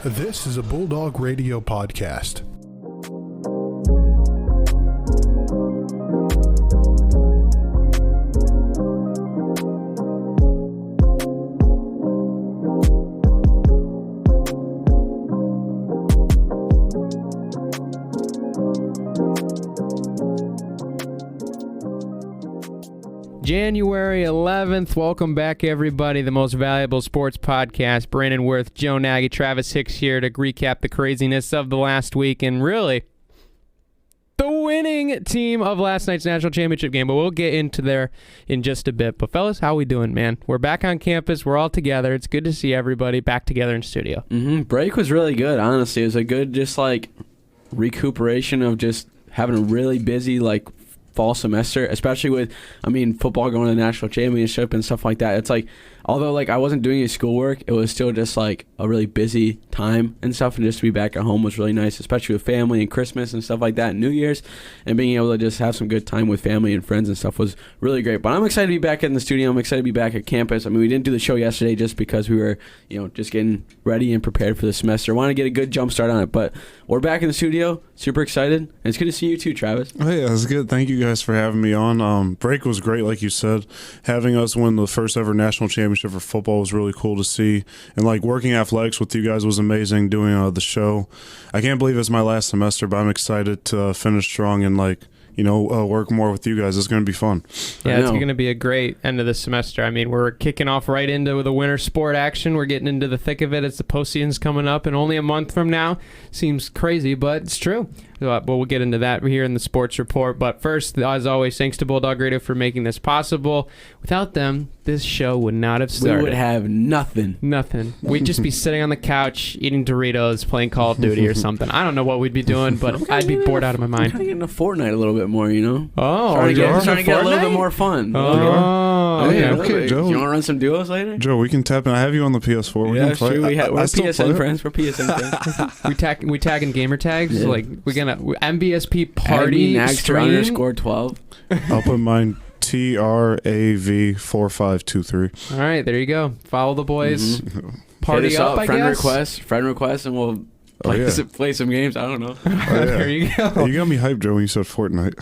This is a Bulldog Radio podcast. January 11th. Welcome back, everybody. The most valuable sports podcast. Brandon Worth, Joe Nagy, Travis Hicks here to recap the craziness of the last week and really the winning team of last night's national championship game. But we'll get into there in just a bit. But fellas, how we doing, man? We're back on campus. We're all together. It's good to see everybody back together in studio. Break was really good, honestly. It was a good recuperation of just having a really busy fall semester, especially with football going to the national championship and stuff like that. It's although I wasn't doing any schoolwork, it was still just a really busy time and stuff, and just to be back at home was really nice, especially with family and Christmas and stuff like that, and New Year's, and being able to just have some good time with family and friends and stuff was really great. But I'm excited to be back in the studio. I'm excited to be back at campus. We didn't do the show yesterday just because we were just getting ready and prepared for the semester. Want to get a good jump start on it, but we're back in the studio, super excited, and it's good to see you too, Travis. Oh yeah, it's good. Thank you guys for having me on. Break was great, like you said. Having us win the first ever national championship for football was really cool to see, and working athletics with you guys was amazing. Doing the show, I can't believe it's my last semester, but I'm excited to finish strong and work more with you guys. It's going to be fun. Yeah, it's going to be a great end of the semester. We're kicking off right into the winter sport action. We're getting into the thick of it as the postseason's coming up, and only a month from now. Seems crazy, but it's true. But we'll get into that here in the sports report. But first, as always, thanks to Bulldog Radio for making this possible. Without them, this show would not have started. We would have nothing. Nothing. We'd just be sitting on the couch, eating Doritos, playing Call of Duty or something. I don't know what we'd be doing, but I'd be bored out of my mind. Trying to get into Fortnite a little bit more, Oh, trying to get a little bit more fun. Okay, Joe. You want to run some duos later? Joe, we can tap in. I have you on the PS4. We can play. True. We're PSN friends. We're PSN friends. we tagging gamer tags. Yeah. We're gonna MBSP party stream. _12. I'll put mine TRAV4523. All right, there you go. Follow the boys. Party Hit us up, I guess. Friend request, and we'll play some games. I don't know. There you go. You got me hyped, Joe, when you said Fortnite.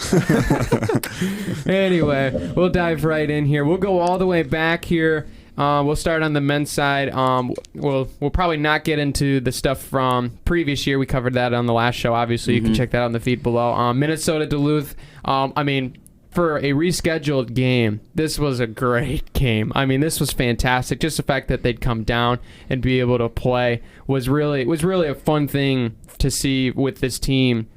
Anyway, we'll dive right in here. We'll go all the way back here. We'll start on the men's side. We'll probably not get into the stuff from previous year. We covered that on the last show. Obviously, you can check that out in the feed below. Minnesota Duluth. For a rescheduled game, this was a great game. This was fantastic. Just the fact that they'd come down and be able to play was really a fun thing to see with this team.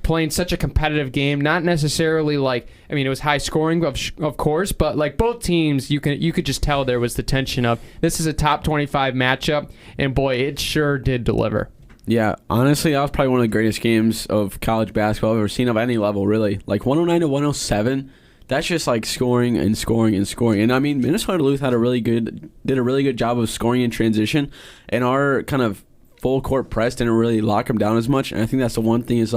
Playing such a competitive game, not necessarily it was high scoring, of course, but both teams, you could just tell there was the tension of this is a top 25 matchup, and boy, it sure did deliver. Yeah, honestly, that was probably one of the greatest games of college basketball I've ever seen of any level, really. 109 to 107, that's just scoring and scoring and scoring. And Minnesota Duluth did a really good job of scoring in transition, and our kind of full court press didn't really lock them down as much. And I think that's the one thing is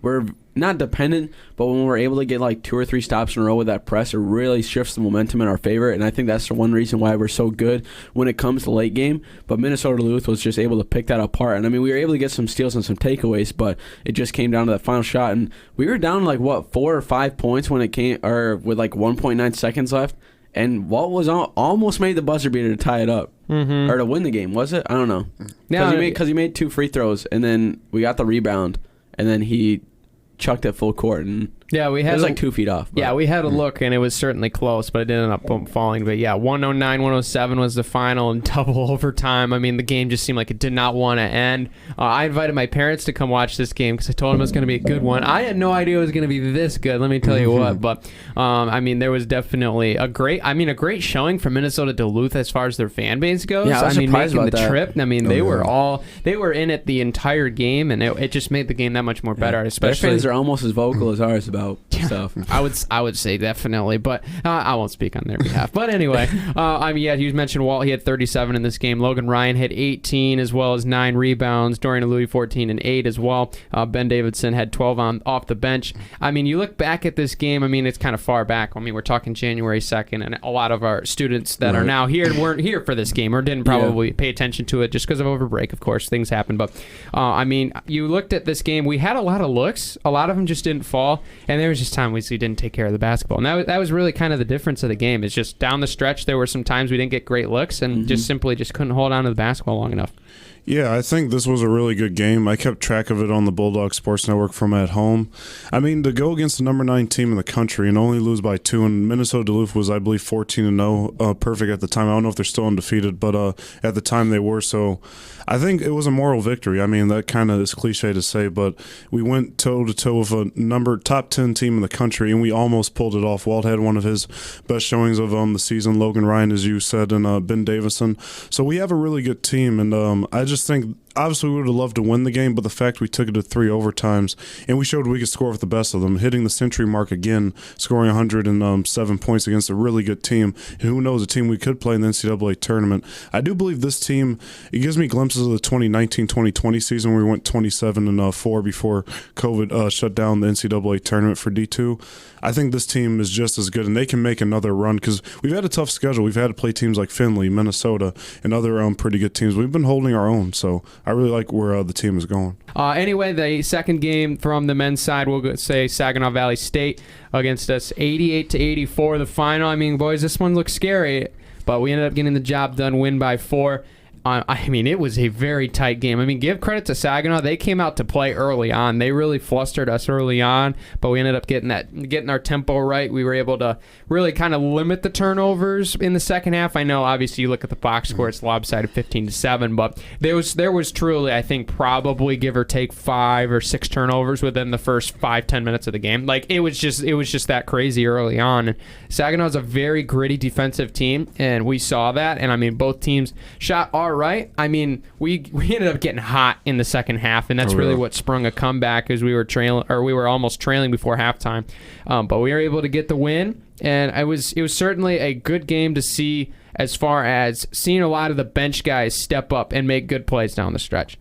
we're not dependent, but when we're able to get 2 or 3 stops in a row with that press, it really shifts the momentum in our favor. And I think that's the one reason why we're so good when it comes to late game. But Minnesota Duluth was just able to pick that apart. And we were able to get some steals and some takeaways, but it just came down to that final shot. And we were down 4 or 5 points when it came, or with 1.9 seconds left. And Walt was almost made the buzzer beater to tie it up. Or to win the game, was it? I don't know. Because he made 2 free throws, and then we got the rebound, and then he chucked it full court, and Yeah, we had it was like 2 feet off. But. Yeah, we had a look, and it was certainly close, but it ended up falling. But yeah, 109-107 was the final in double overtime. I mean, the game just seemed like it did not want to end. I invited my parents to come watch this game because I told them it was going to be a good one. I had no idea it was going to be this good, let me tell you what. But, I mean, there was definitely a great showing from Minnesota Duluth as far as their fan base goes. Yeah, I mean, making the trip. I mean, they were in it the entire game, and it just made the game that much more better. Especially their fans are almost as vocal as ours about about stuff. I would say definitely, but I won't speak on their behalf. But anyway, you mentioned Walt. He had 37 in this game. Logan Ryan had 18 as well as 9 rebounds. Dorian Louis 14 and 8 as well. Ben Davidson had 12 off the bench. I mean, you look back at this game. I mean, it's kind of far back. I mean, we're talking January 2nd, and a lot of our students that are now here weren't here for this game or didn't probably pay attention to it just because of overbreak. Of course, things happen. But I mean, you looked at this game. We had a lot of looks. A lot of them just didn't fall, and there was just time we didn't take care of the basketball. And that was really kind of the difference of the game. It's just down the stretch, there were some times we didn't get great looks and just simply couldn't hold on to the basketball long enough. Yeah, I think this was a really good game. I kept track of it on the Bulldog Sports Network from at home. I mean, to go against the number 9 team in the country and only lose by 2, and Minnesota Duluth was, I believe, 14-0, perfect at the time. I don't know if they're still undefeated, but at the time they were. So I think it was a moral victory. I mean, that kind of is cliche to say, but we went toe-to-toe with a top 10 team in the country, and we almost pulled it off. Walt had one of his best showings of the season, Logan Ryan, as you said, and Ben Davison. So we have a really good team, and I just think obviously we would have loved to win the game, but the fact we took it to 3 overtimes and we showed we could score with the best of them, hitting the century mark again, scoring 107 points against a really good team, and who knows, a team we could play in the NCAA tournament. I do believe this team, it gives me glimpses of the 2019-2020 season where we went 27-4 before COVID shut down the NCAA tournament for D2. I think this team is just as good, and they can make another run because we've had a tough schedule. We've had to play teams like Findlay, Minnesota, and other pretty good teams. We've been holding our own, so I really like where the team is going. Anyway, the second game from the men's side, we'll say Saginaw Valley State against us, 88-84 the final. I mean, boys, this one looks scary, but we ended up getting the job done, win by 4. I mean, it was a very tight game. I mean, give credit to Saginaw. They came out to play early on. They really flustered us early on, but we ended up getting our tempo right. We were able to really kind of limit the turnovers in the second half. I know, obviously, you look at the box score, it's lopsided 15-7, but there was truly, I think, probably give or take 5 or 6 turnovers within the first 5-10 minutes of the game. Like, it was just that crazy early on. And Saginaw's a very gritty defensive team, and we saw that. And I mean, both teams shot all right. I mean, we ended up getting hot in the second half, and that's really what sprung a comeback as we were almost trailing before halftime. But we were able to get the win, and it was certainly a good game to see as far as seeing a lot of the bench guys step up and make good plays down the stretch.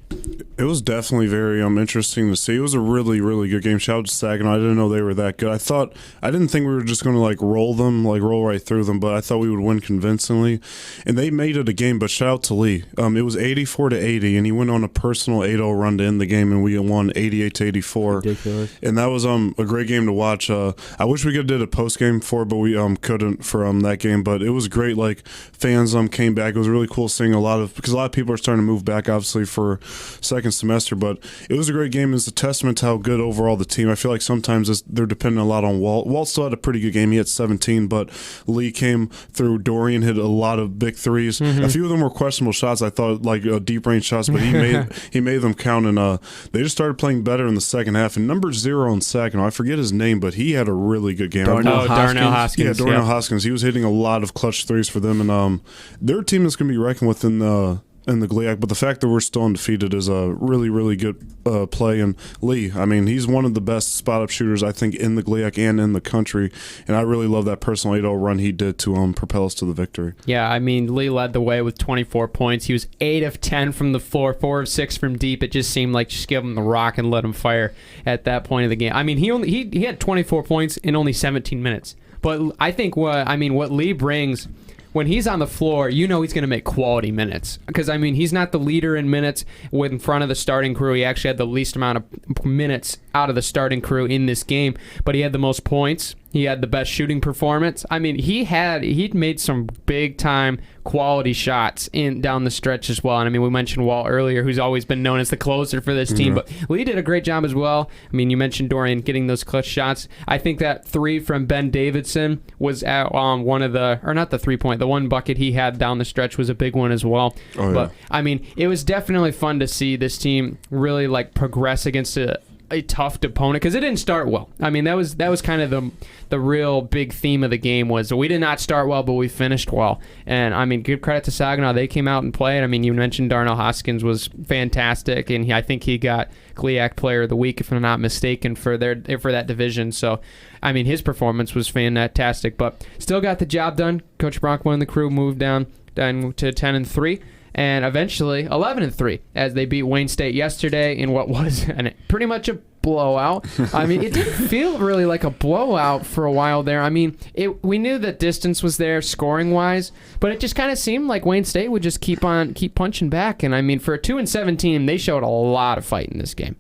It was definitely very interesting to see. It was a really, really good game. Shout out to Saginaw. I didn't know they were that good. I didn't think we were just going to roll right through them, but I thought we would win convincingly. And they made it a game, but shout out to Lee. It was 84-80, and he went on a personal 8-0 run to end the game, and we won 88-84. Ridiculous. And that was a great game to watch. I wish we could have did a post game for it, but we couldn't for that game. But it was great. Like, fans came back. It was really cool seeing because a lot of people are starting to move back, obviously, for second semester, but it was a great game. It's a testament to how good overall the team. I feel like sometimes they're dependent a lot on Walt. Walt still had a pretty good game. He had 17, but Lee came through. Dorian hit a lot of big threes. A few of them were questionable shots. I thought like deep range shots, but he made them count. And they just started playing better in the second half. And number 0 on Saginaw, I forget his name, but he had a really good game. Darnell Hoskins. Yeah, Darnell Hoskins. He was hitting a lot of clutch threes for them, and their team is going to be reckoned with in the GLIAC, but the fact that we're still undefeated is a really, really good play. And Lee, I mean, he's one of the best spot-up shooters, I think, in the GLIAC and in the country, and I really love that personal 8-0 run he did to propel us to the victory. Yeah, I mean, Lee led the way with 24 points. He was 8 of 10 from the floor, 4 of 6 from deep. It just seemed like just give him the rock and let him fire at that point of the game. I mean, he had 24 points in only 17 minutes. But I think what Lee brings, when he's on the floor, you know he's going to make quality minutes. Because, I mean, he's not the leader in minutes in front of the starting crew. He actually had the least amount of minutes out of the starting crew in this game. But he had the most points. He had the best shooting performance. I mean, he'd made some big-time quality shots down the stretch as well. And, I mean, we mentioned Walt earlier, who's always been known as the closer for this team. But Lee did a great job as well. I mean, you mentioned Dorian getting those clutch shots. I think that 3 from Ben Davidson was at one of the – or not the 3-point. The one bucket he had down the stretch was a big one as well. Oh, yeah. But, I mean, it was definitely fun to see this team really, progress against a tough opponent because it didn't start well. I mean, that was kind of the real big theme of the game was we did not start well, but we finished well. And I mean, good credit to Saginaw. They came out and played. I mean, you mentioned Darnell Hoskins was fantastic, and I think he got GLIAC Player of the Week, if I'm not mistaken, for that division. So, I mean, his performance was fantastic, but still got the job done. Coach Bronco and the crew moved down to 10-3. And eventually 11-3 as they beat Wayne State yesterday in what was pretty much a blowout. I mean, it didn't feel really like a blowout for a while there. I mean, we knew that distance was there scoring-wise, but it just kind of seemed like Wayne State would just keep punching back. And, I mean, for a 2-7 team, they showed a lot of fight in this game.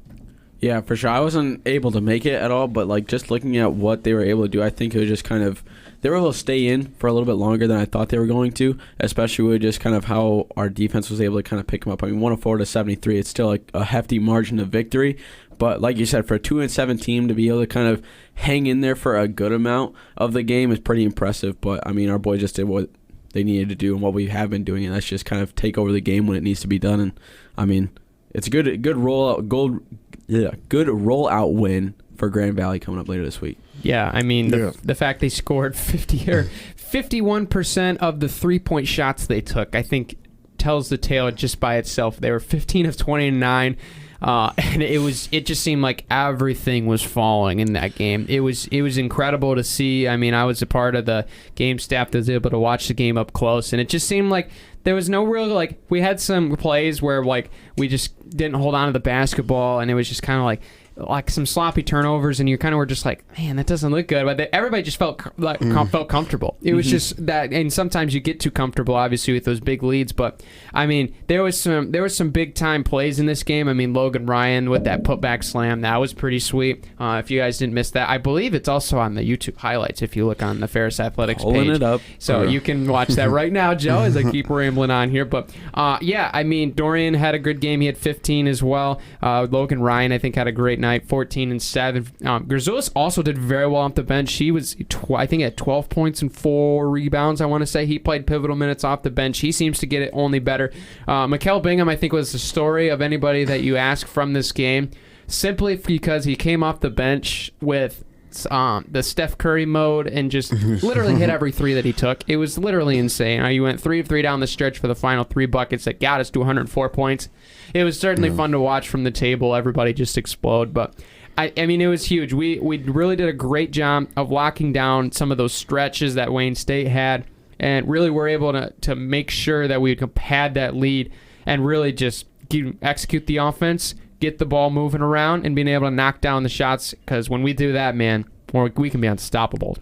Yeah, for sure. I wasn't able to make it at all, but like just looking at what they were able to do, I think it was just kind of they were able to stay in for a little bit longer than I thought they were going to, especially with just kind of how our defense was able to kind of pick them up. I mean, 104-73, it's still like a hefty margin of victory, but like you said, for a 2-7 team to be able to kind of hang in there for a good amount of the game is pretty impressive. But I mean, our boys just did what they needed to do and what we have been doing, and that's just kind of take over the game when it needs to be done. And I mean, it's a good rollout win for Grand Valley coming up later this week. Yeah, I mean, the fact they scored 51% of the 3-point shots they took, I think, tells the tale just by itself. They were 15 of 29, and it just seemed like everything was falling in that game. It was incredible to see. I mean, I was a part of the game staff that was able to watch the game up close, and it just seemed like there was no real, like, we had some plays where, like, we just didn't hold on to the basketball, and it was just kind of like some sloppy turnovers, and you kind of were just like, man, that doesn't look good. But everybody just felt felt comfortable. It was just that, and sometimes you get too comfortable, obviously, with those big leads. But I mean, there was some big time plays in this game. I mean, Logan Ryan with that putback slam, that was pretty sweet. If you guys didn't miss that, I believe it's also on the YouTube highlights if you look on the Ferris Athletics page. Pulling it up. So you can watch that right now, Joe, as I keep rambling on here. But yeah, I mean, Dorian had a good game. He had 15 as well. Logan Ryan, I think, had a great night. 14 and 7. Grzoulis also did very well off the bench. He was, I think, at 12 points and 4 rebounds, I want to say. He played pivotal minutes off the bench. He seems to get it only better. Mikal Bingham, I think, was the story of anybody that you ask from this game, simply because he came off the bench with the Steph Curry mode and just literally hit every three that he took. It was literally insane. He went 3 of 3 down the stretch for the final 3 buckets that got us to 104 points. It was certainly fun to watch from the table. Everybody just explode. But I mean, it was huge. We really did a great job of locking down some of those stretches that Wayne State had, and really were able to make sure that we had that lead and really just execute the offense, get the ball moving around, and being able to knock down the shots, because when we do that, man, we can be unstoppable.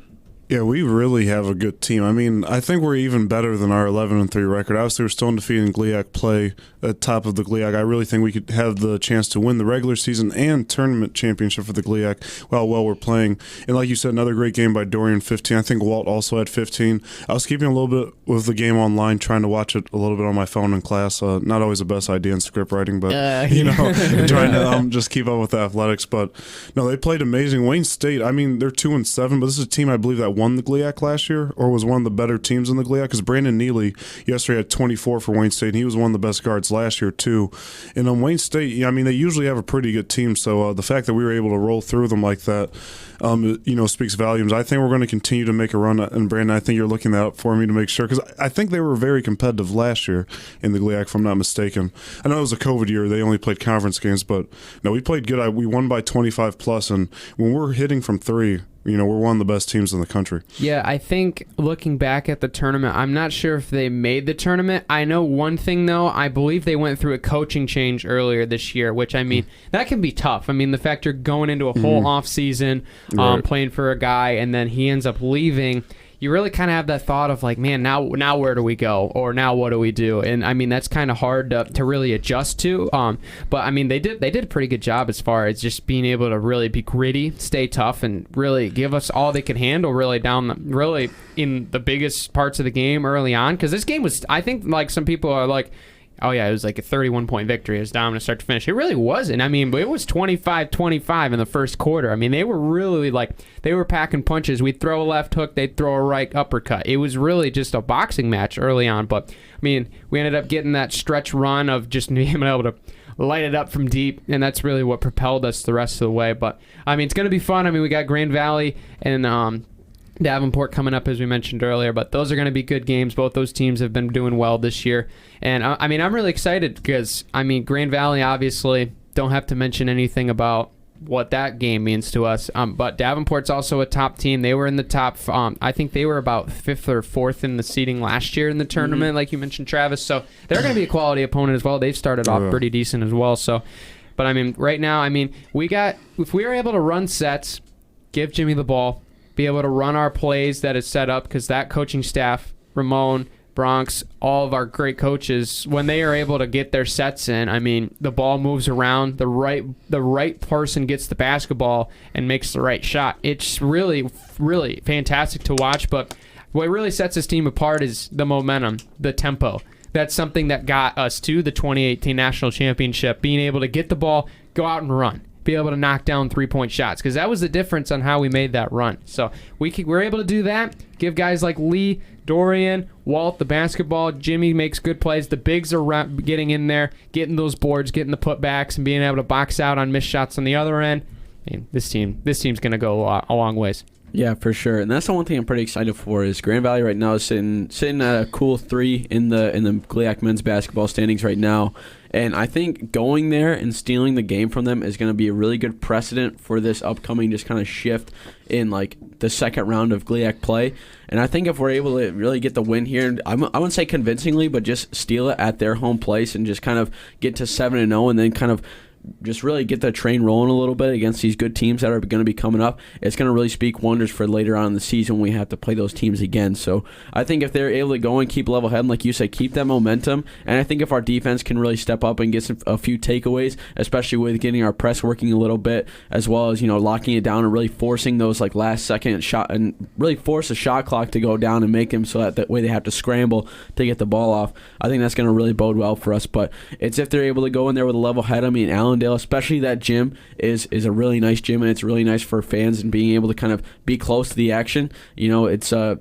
Yeah, we really have a good team. I mean, I think we're even better than our 11-3 record. Obviously, we're still undefeated in GLIAC play at top of the GLIAC. I really think we could have the chance to win the regular season and tournament championship for the GLIAC while we're playing. And like you said, another great game by Dorian, 15. I think Walt also had 15. I was keeping a little bit with the game online, trying to watch it a little bit on my phone in class. Not always the best idea in script writing, but, trying to just keep up with the athletics. But, no, they played amazing. Wayne State, I mean, they're 2-7, but this is a team I believe that won the GLIAC last year, or was one of the better teams in the GLIAC, because Brandon Neely yesterday had 24 for Wayne State, and he was one of the best guards last year too. And on Wayne State, I mean, they usually have a pretty good team, so the fact that we were able to roll through them like that, speaks volumes. I think we're going to continue to make a run, and Brandon, I think you're looking that up for me to make sure, because I think they were very competitive last year in the GLIAC, if I'm not mistaken. I know it was a COVID year; they only played conference games, but no, we played good. We won by 25 plus, and when we're hitting from 3. We're one of the best teams in the country. Yeah, I think looking back at the tournament, I'm not sure if they made the tournament. I know one thing, though. I believe they went through a coaching change earlier this year, which, I mean, that can be tough. I mean, the fact you're going into a whole offseason playing for a guy, and then he ends up leaving, you really kind of have that thought of like, man, now where do we go? Or now what do we do? And I mean, that's kind of hard to really adjust to. But I mean, they did a pretty good job as far as just being able to really be gritty, stay tough, and really give us all they could handle really in the biggest parts of the game early on. Because this game was, I think, like some people are like, oh, yeah, it was like a 31-point victory. It was dominant start to finish. It really wasn't. I mean, it was 25-25 in the first quarter. I mean, they were really they were packing punches. We'd throw a left hook. They'd throw a right uppercut. It was really just a boxing match early on. But, I mean, we ended up getting that stretch run of just being able to light it up from deep, and that's really what propelled us the rest of the way. But, I mean, it's going to be fun. I mean, we got Grand Valley and Davenport coming up, as we mentioned earlier, but those are going to be good games. Both those teams have been doing well this year. And, I mean, I'm really excited because, I mean, Grand Valley, obviously, don't have to mention anything about what that game means to us. But Davenport's also a top team. They were in the top, I think they were about 5th or 4th in the seeding last year in the tournament, like you mentioned, Travis. So they're going to be a quality opponent as well. They've started off pretty decent as well. So, but I mean, right now, I mean, if we are able to run sets, give Jimmy the ball, be able to run our plays that is set up, because that coaching staff, Ramon, Bronx, all of our great coaches, when they are able to get their sets in, I mean, the ball moves around, the right person gets the basketball and makes the right shot. It's really, really fantastic to watch, but what really sets this team apart is the momentum, the tempo. That's something that got us to the 2018 National Championship, being able to get the ball, go out and run, be able to knock down three-point shots, because that was the difference on how we made that run. So we're able to do that, give guys like Lee, Dorian, Walt the basketball. Jimmy makes good plays. The bigs are getting in there, getting those boards, getting the putbacks, and being able to box out on missed shots on the other end. I mean, this team's going to go a long ways. Yeah, for sure. And that's the one thing I'm pretty excited for is Grand Valley right now is sitting at a cool 3 in the GLIAC men's basketball standings right now. And I think going there and stealing the game from them is going to be a really good precedent for this upcoming just kind of shift in like the second round of GLIAC play. And I think if we're able to really get the win here, I wouldn't say convincingly, but just steal it at their home place and just kind of get to 7-0 and then kind of just really get the train rolling a little bit against these good teams that are going to be coming up, it's going to really speak wonders for later on in the season when we have to play those teams again. So I think if they're able to go and keep level headed, like you said, keep that momentum, and I think if our defense can really step up and get a few takeaways, especially with getting our press working a little bit, as well as, you know, locking it down and really forcing those like last second shot and really force the shot clock to go down and make them so that way they have to scramble to get the ball off. I think that's going to really bode well for us. But it's if they're able to go in there with a level head. I mean, Allendale, especially that gym is a really nice gym, and it's really nice for fans and being able to kind of be close to the action. You know, it's a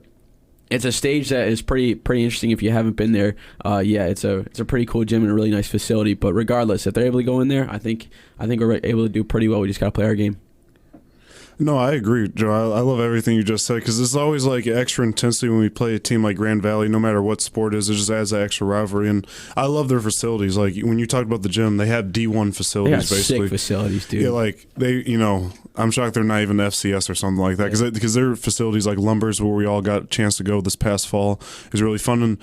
stage that is pretty interesting if you haven't been there. It's a pretty cool gym and a really nice facility. But regardless, if they're able to go in there, I think we're able to do pretty well. We just got to play our game. No, I agree, Joe. I love everything you just said, because it's always like extra intensity when we play a team like Grand Valley, no matter what sport it is. It just adds that extra rivalry, and I love their facilities. Like when you talked about the gym, they have D1 facilities, they got basically. Sick facilities, dude. Yeah, like they, you know, I'm shocked they're not even FCS or something like that, because their facilities like Lumbers, where we all got a chance to go this past fall, is really fun, and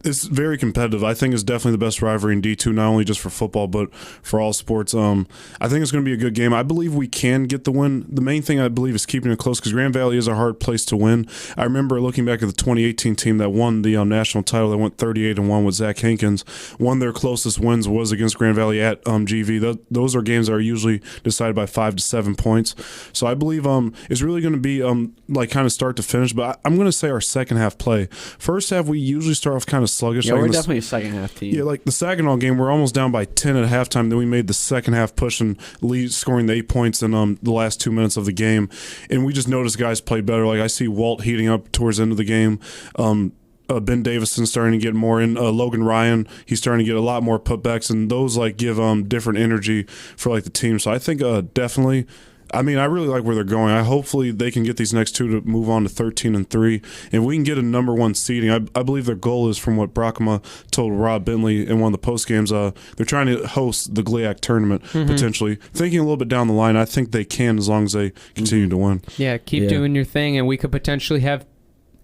it's very competitive. I think it's definitely the best rivalry in D2, not only just for football, but for all sports. I think it's going to be a good game. I believe we can get the win. The main thing I believe is keeping it close, because Grand Valley is a hard place to win. I remember looking back at the 2018 team that won the national title. They went 38-1 with Zach Hankins. One of their closest wins was against Grand Valley at GV. Those are games that are usually decided by 5 to 7 points. So I believe it's really going to be like kind of start to finish. But I'm going to say our second half play. First half, we usually start off kind of sluggish. Yeah, we're definitely a second half team. Yeah, like the Saginaw game, we're almost down by 10 at halftime. Then we made the second half push and lead, scoring the 8 points in the last 2 minutes of the game. And we just noticed guys play better. Like I see Walt heating up towards the end of the game. Ben Davison starting to get more in. Logan Ryan, he's starting to get a lot more putbacks, and those like give different energy for like the team. So I think definitely. I mean, I really like where they're going. Hopefully they can get these next two to move on to 13-3, and we can get a number 1 seeding. I believe their goal is, from what Brockma told Rob Bentley in one of the post games, they're trying to host the GLIAC tournament potentially. Thinking a little bit down the line, I think they can as long as they continue to win. Yeah, keep doing your thing, and we could potentially have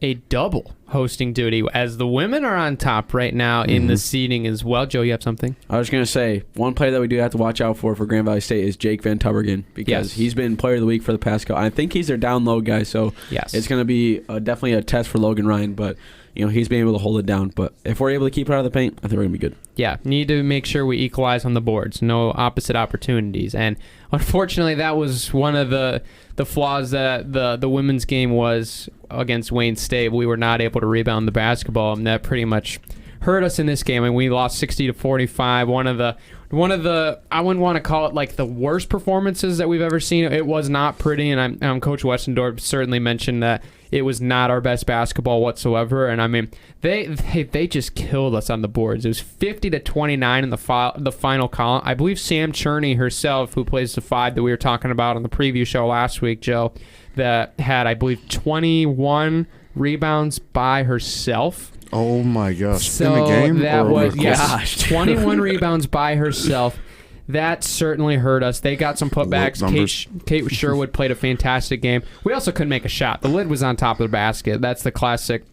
a double hosting duty, as the women are on top right now in the seeding as well. Joe, you have something? I was going to say, one player that we do have to watch out for Grand Valley State is Jake Van Tubbergen, because he's been player of the week for the past couple. I think he's their down low guy, so it's going to be definitely a test for Logan Ryan, but you know, he's been able to hold it down. But if we're able to keep it out of the paint, I think we're going to be good. Yeah, need to make sure we equalize on the boards, no opposite opportunities. And unfortunately, that was one of the flaws that the women's game was against Wayne State. We were not able to rebound the basketball, and that pretty much hurt us in this game. And we lost 60-45. One of one of the, I wouldn't want to call it like the worst performances that we've ever seen. It was not pretty, and Coach Westendorf certainly mentioned that it was not our best basketball whatsoever. And I mean, they just killed us on the boards. It was 50-29 in the final column. I believe Sam Cherney herself, who plays the 5 that we were talking about on the preview show last week, Joe, that had, I believe, 21 rebounds by herself. Oh my gosh! So in the game, that was Gosh, 21 rebounds by herself. That certainly hurt us. They got some putbacks. Kate Sherwood played a fantastic game. We also couldn't make a shot. The lid was on top of the basket. That's the classic,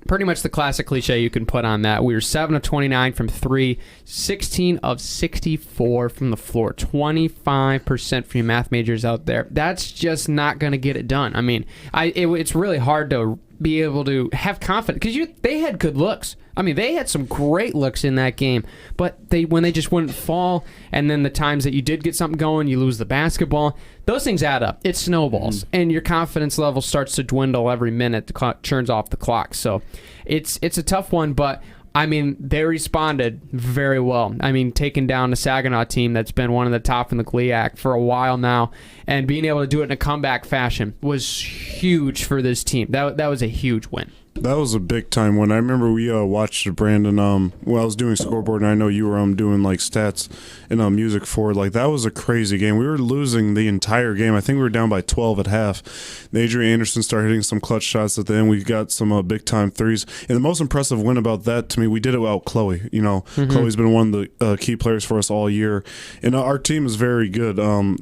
pretty much the classic cliche you can put on that. We were 7 of 29 from 3, 16 of 64 from the floor, 25% for you math majors out there. That's just not going to get it done. I mean, it's really hard to be able to have confidence because they had good looks. I mean, they had some great looks in that game, but when they just wouldn't fall, and then the times that you did get something going, you lose the basketball, those things add up. It snowballs, and your confidence level starts to dwindle every minute. The clock churns off the clock, so it's a tough one, but I mean, they responded very well. I mean, taking down the Saginaw team that's been one of the top in the GLIAC for a while now, and being able to do it in a comeback fashion was huge for this team. That was a huge win. That was a big time win. I remember we watched Brandon. Well, I was doing scoreboard, and I know you were doing like stats and music for it. Like that was a crazy game. We were losing the entire game. I think we were down by 12 at half. Adrian Anderson started hitting some clutch shots at the end. We got some big time threes. And the most impressive win about that to me, we did it without Chloe. You know, Chloe's been one of the key players for us all year, and our team is very good.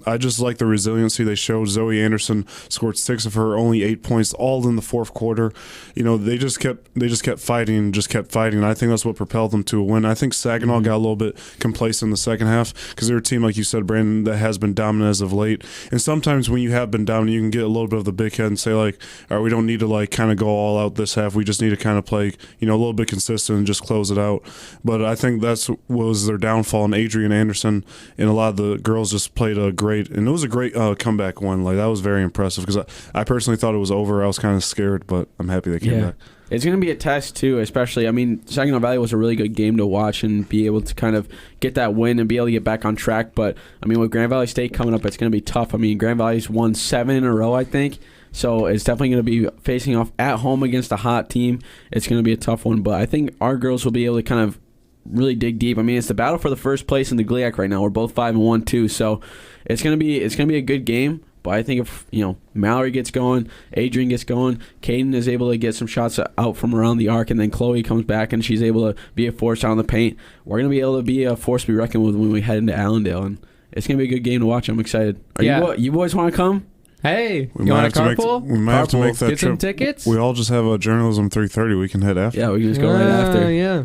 I just like the resiliency they showed. Zoe Anderson scored 6 of her only 8 points, all in the fourth quarter. You know, they just kept fighting and just kept fighting. And I think that's what propelled them to a win. I think Saginaw got a little bit complacent in the second half because they're a team, like you said, Brandon, that has been dominant as of late. And sometimes when you have been dominant, you can get a little bit of the big head and say, like, all right, we don't need to, like, kind of go all out this half. We just need to kind of play, you know, a little bit consistent and just close it out. But I think that's was their downfall. And Adrian Anderson and a lot of the girls just played a great, and it was a great comeback one. Like, that was very impressive because I personally thought it was over. I was kind of scared, but I'm happy they came back. It's going to be a test, too, especially. I mean, Saginaw Valley was a really good game to watch and be able to kind of get that win and be able to get back on track. But, I mean, with Grand Valley State coming up, it's going to be tough. I mean, Grand Valley's won 7 in a row, I think. So it's definitely going to be facing off at home against a hot team. It's going to be a tough one. But I think our girls will be able to kind of really dig deep. I mean, it's the battle for the first place in the GLIAC right now. We're both 5-1, too. So it's going to be a good game. But I think if, you know, Mallory gets going, Adrian gets going, Caden is able to get some shots out from around the arc, and then Chloe comes back and she's able to be a force out in the paint, we're going to be able to be a force to be reckoned with when we head into Allendale. And it's going to be a good game to watch. I'm excited. You boys want to come? Hey, you want to carpool? We might have to make that Get trip. some tickets? We all just have a journalism 3:30. We can head after. Yeah, we can just go right after. Yeah.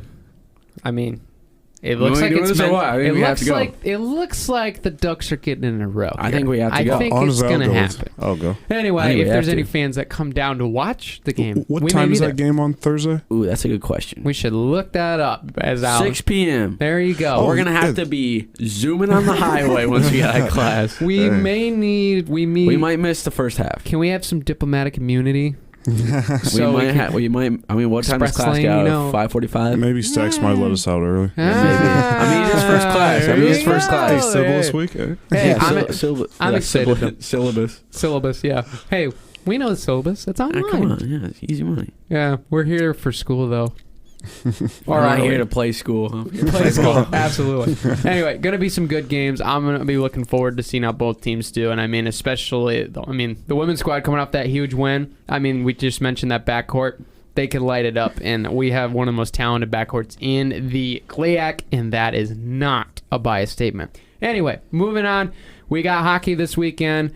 I mean, it looks like it's meant, it looks like the Ducks are getting in a row. I think we have to go. I think it's going to happen. I'll go. Anyway, if there's any fans that come down to watch the game, what time is that game on Thursday? Ooh, that's a good question. We should look that up. As 6 p.m. There you go. We're going to have to be zooming on the highway once we get out of class. We might miss the first half. Can we have some diplomatic immunity? We might. I mean, what time does class get out? 5:45. Maybe Stacks might let us out early. Maybe. I mean, it's first class. Hey, syllabus week. Hey, I'm excited. Syllabus. Yeah. Hey, we know the syllabus. It's online. Come on. Yeah, it's easy money. Yeah, we're here for school though. All right, here to play school. Huh? Play school, absolutely. Anyway, gonna be some good games. I'm gonna be looking forward to seeing how both teams do, and I mean, especially, the women's squad coming off that huge win. I mean, we just mentioned that backcourt. They could light it up, and we have one of the most talented backcourts in the GLIAC, and that is not a biased statement. Anyway, moving on. We got hockey this weekend.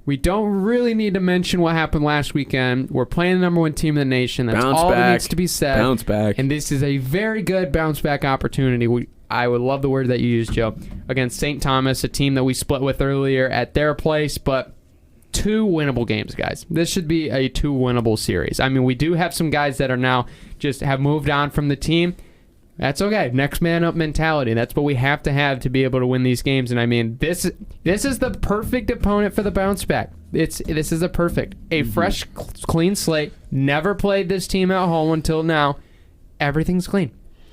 We don't really need to mention what happened last weekend. We're playing the number 1 team in the nation. That's all that needs to be said. Bounce back. And this is a very good bounce back opportunity. I would love the word that you used, Joe. Against St. Thomas, a team that we split with earlier at their place, but 2 winnable games, guys. This should be a 2 winnable series. I mean, we do have some guys that are now just have moved on from the team. That's okay. Next man up mentality. That's what we have to be able to win these games. And I mean, this is the perfect opponent for the bounce back. This is a fresh, clean slate. Never played this team at home until now. Everything's clean.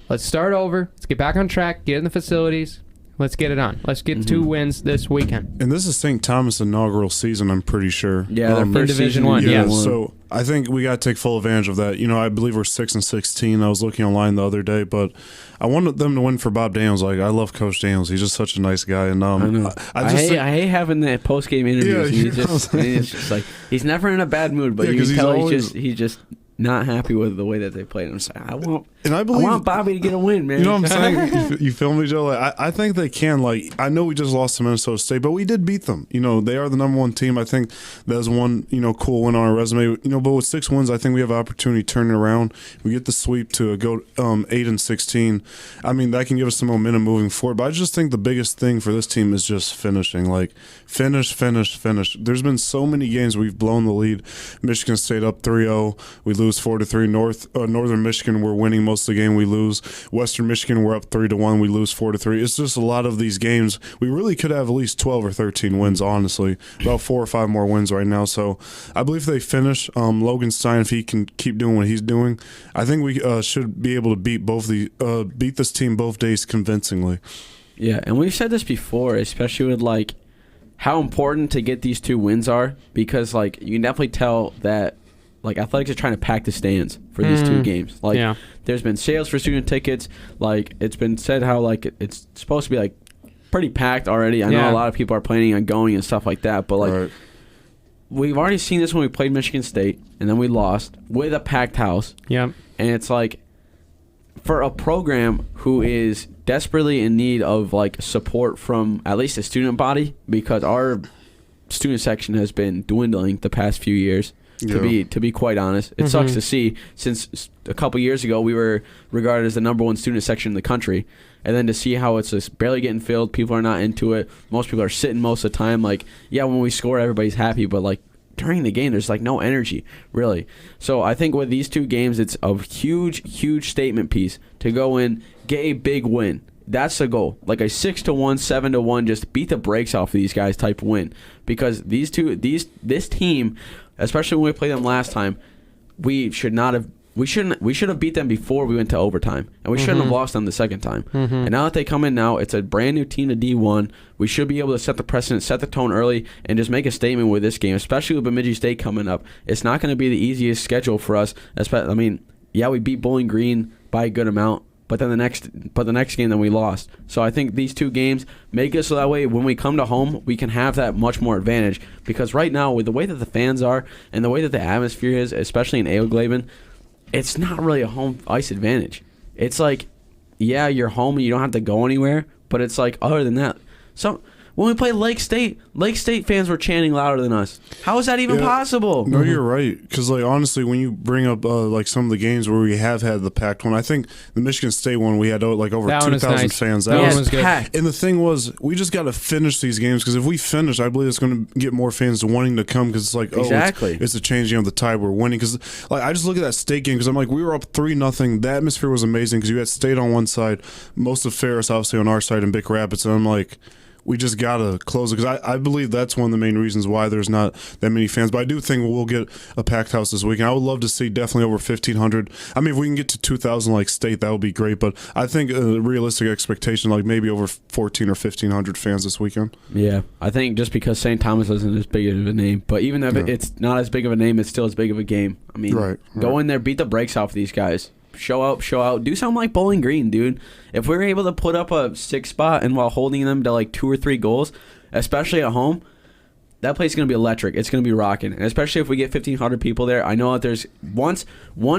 Let's start over. Let's get back on track. Get in the facilities. Let's get it on. Let's get 2 wins this weekend. And this is St. Thomas' inaugural season, I'm pretty sure. Yeah, their in first Division season, 1, yeah. So I think we got to take full advantage of that. I believe we're 6-16. I was looking online the other day, but I wanted them to win for Bob Daniels. Like, I love Coach Daniels. He's just such a nice guy. And I know. I hate having the post game interviews. He's just like, he's never in a bad mood, but you can tell he's just not happy with the way that they played. I'm saying, I want Bobby to get a win, man. You know what I'm saying? You feel me, Joe? Like, I think they can. Like, I know we just lost to Minnesota State, but we did beat them. They are the number 1 team. I think that's one, cool win on our resume. But with 6 wins, I think we have an opportunity to turn it around. We get the sweep to go 8-16. I mean, that can give us some momentum moving forward. But I just think the biggest thing for this team is just finishing. Like, finish. There's been so many games we've blown the lead. Michigan State up 3-0. We lose 4-3. Northern Michigan, we're winning most of the game, we lose. Western Michigan, we're up 3-1, we lose 4-3. It's just a lot of these games. We really could have at least 12 or 13 wins, honestly. About 4 or 5 more wins right now. So I believe if they finish, Logan Stein, if he can keep doing what he's doing, I think we should be able to beat this team both days convincingly. Yeah, and we've said this before, especially with like how important to get these 2 wins are, because like you can definitely tell that like athletics are trying to pack the stands for these 2 games. Like there's been sales for student tickets. Like it's been said how like it's supposed to be like pretty packed already. I know a lot of people are planning on going and stuff like that, but like we've already seen this when we played Michigan State and then we lost with a packed house. Yeah. And it's like for a program who is desperately in need of like support from at least the student body, because our student section has been dwindling the past few years. To be quite honest, it sucks to see, since a couple years ago we were regarded as the number 1 student section in the country, and then to see how it's just barely getting filled. People are not into it. Most people are sitting most of the time. Like, yeah, when we score, everybody's happy, but like during the game, there's like no energy really. So I think with these 2 games, it's a huge statement piece to go in, get a big win. That's the goal. Like a 6-1, 7-1, just beat the brakes off of these guys type win. Because this team, especially when we played them last time, we should have beat them before we went to overtime, and we shouldn't have lost them the second time. And now that they come in now, it's a brand new team to D1. We should be able to set the precedent, set the tone early, and just make a statement with this game, especially with Bemidji State coming up. It's not going to be the easiest schedule for us. I mean, yeah, we beat Bowling Green by a good amount, but then the next game, then we lost. So I think these 2 games make it so that way when we come to home, we can have that much more advantage. Because right now, with the way that the fans are and the way that the atmosphere is, especially in Ewingleben, it's not really a home ice advantage. It's like, yeah, you're home and you don't have to go anywhere, but it's like other than that. So when we played Lake State fans were chanting louder than us. How is that even possible? No, you're right. Because, like, honestly, when you bring up, like, some of the games where we have had the packed one, I think the Michigan State one, we had, like, over 2,000 fans. That one was good. Packed. And the thing was, we just got to finish these games, because if we finish, I believe it's going to get more fans wanting to come, because it's like, it's a changing of the tide. We're winning. Because, like, I just look at that State game, because I'm like, we were up 3-0. The atmosphere was amazing, because you had State on one side, most of Ferris, obviously, on our side, and Big Rapids. And I'm like, we just got to close it, because I believe that's one of the main reasons why there's not that many fans. But I do think we'll get a packed house this weekend. I would love to see definitely over 1,500. I mean, if we can get to 2,000 like State, that would be great. But I think a realistic expectation, like maybe over 1,400 or 1,500 fans this weekend. Yeah, I think just because St. Thomas isn't as big of a name, but even if it's not as big of a name, it's still as big of a game. I mean, go in there, beat the brakes off these guys. Show out. Do something like Bowling Green, dude. If we're able to put up a 6 spot and while holding them to like 2 or 3 goals, especially at home, that place is going to be electric. It's going to be rocking. And especially if we get 1,500 people there, I know that there's once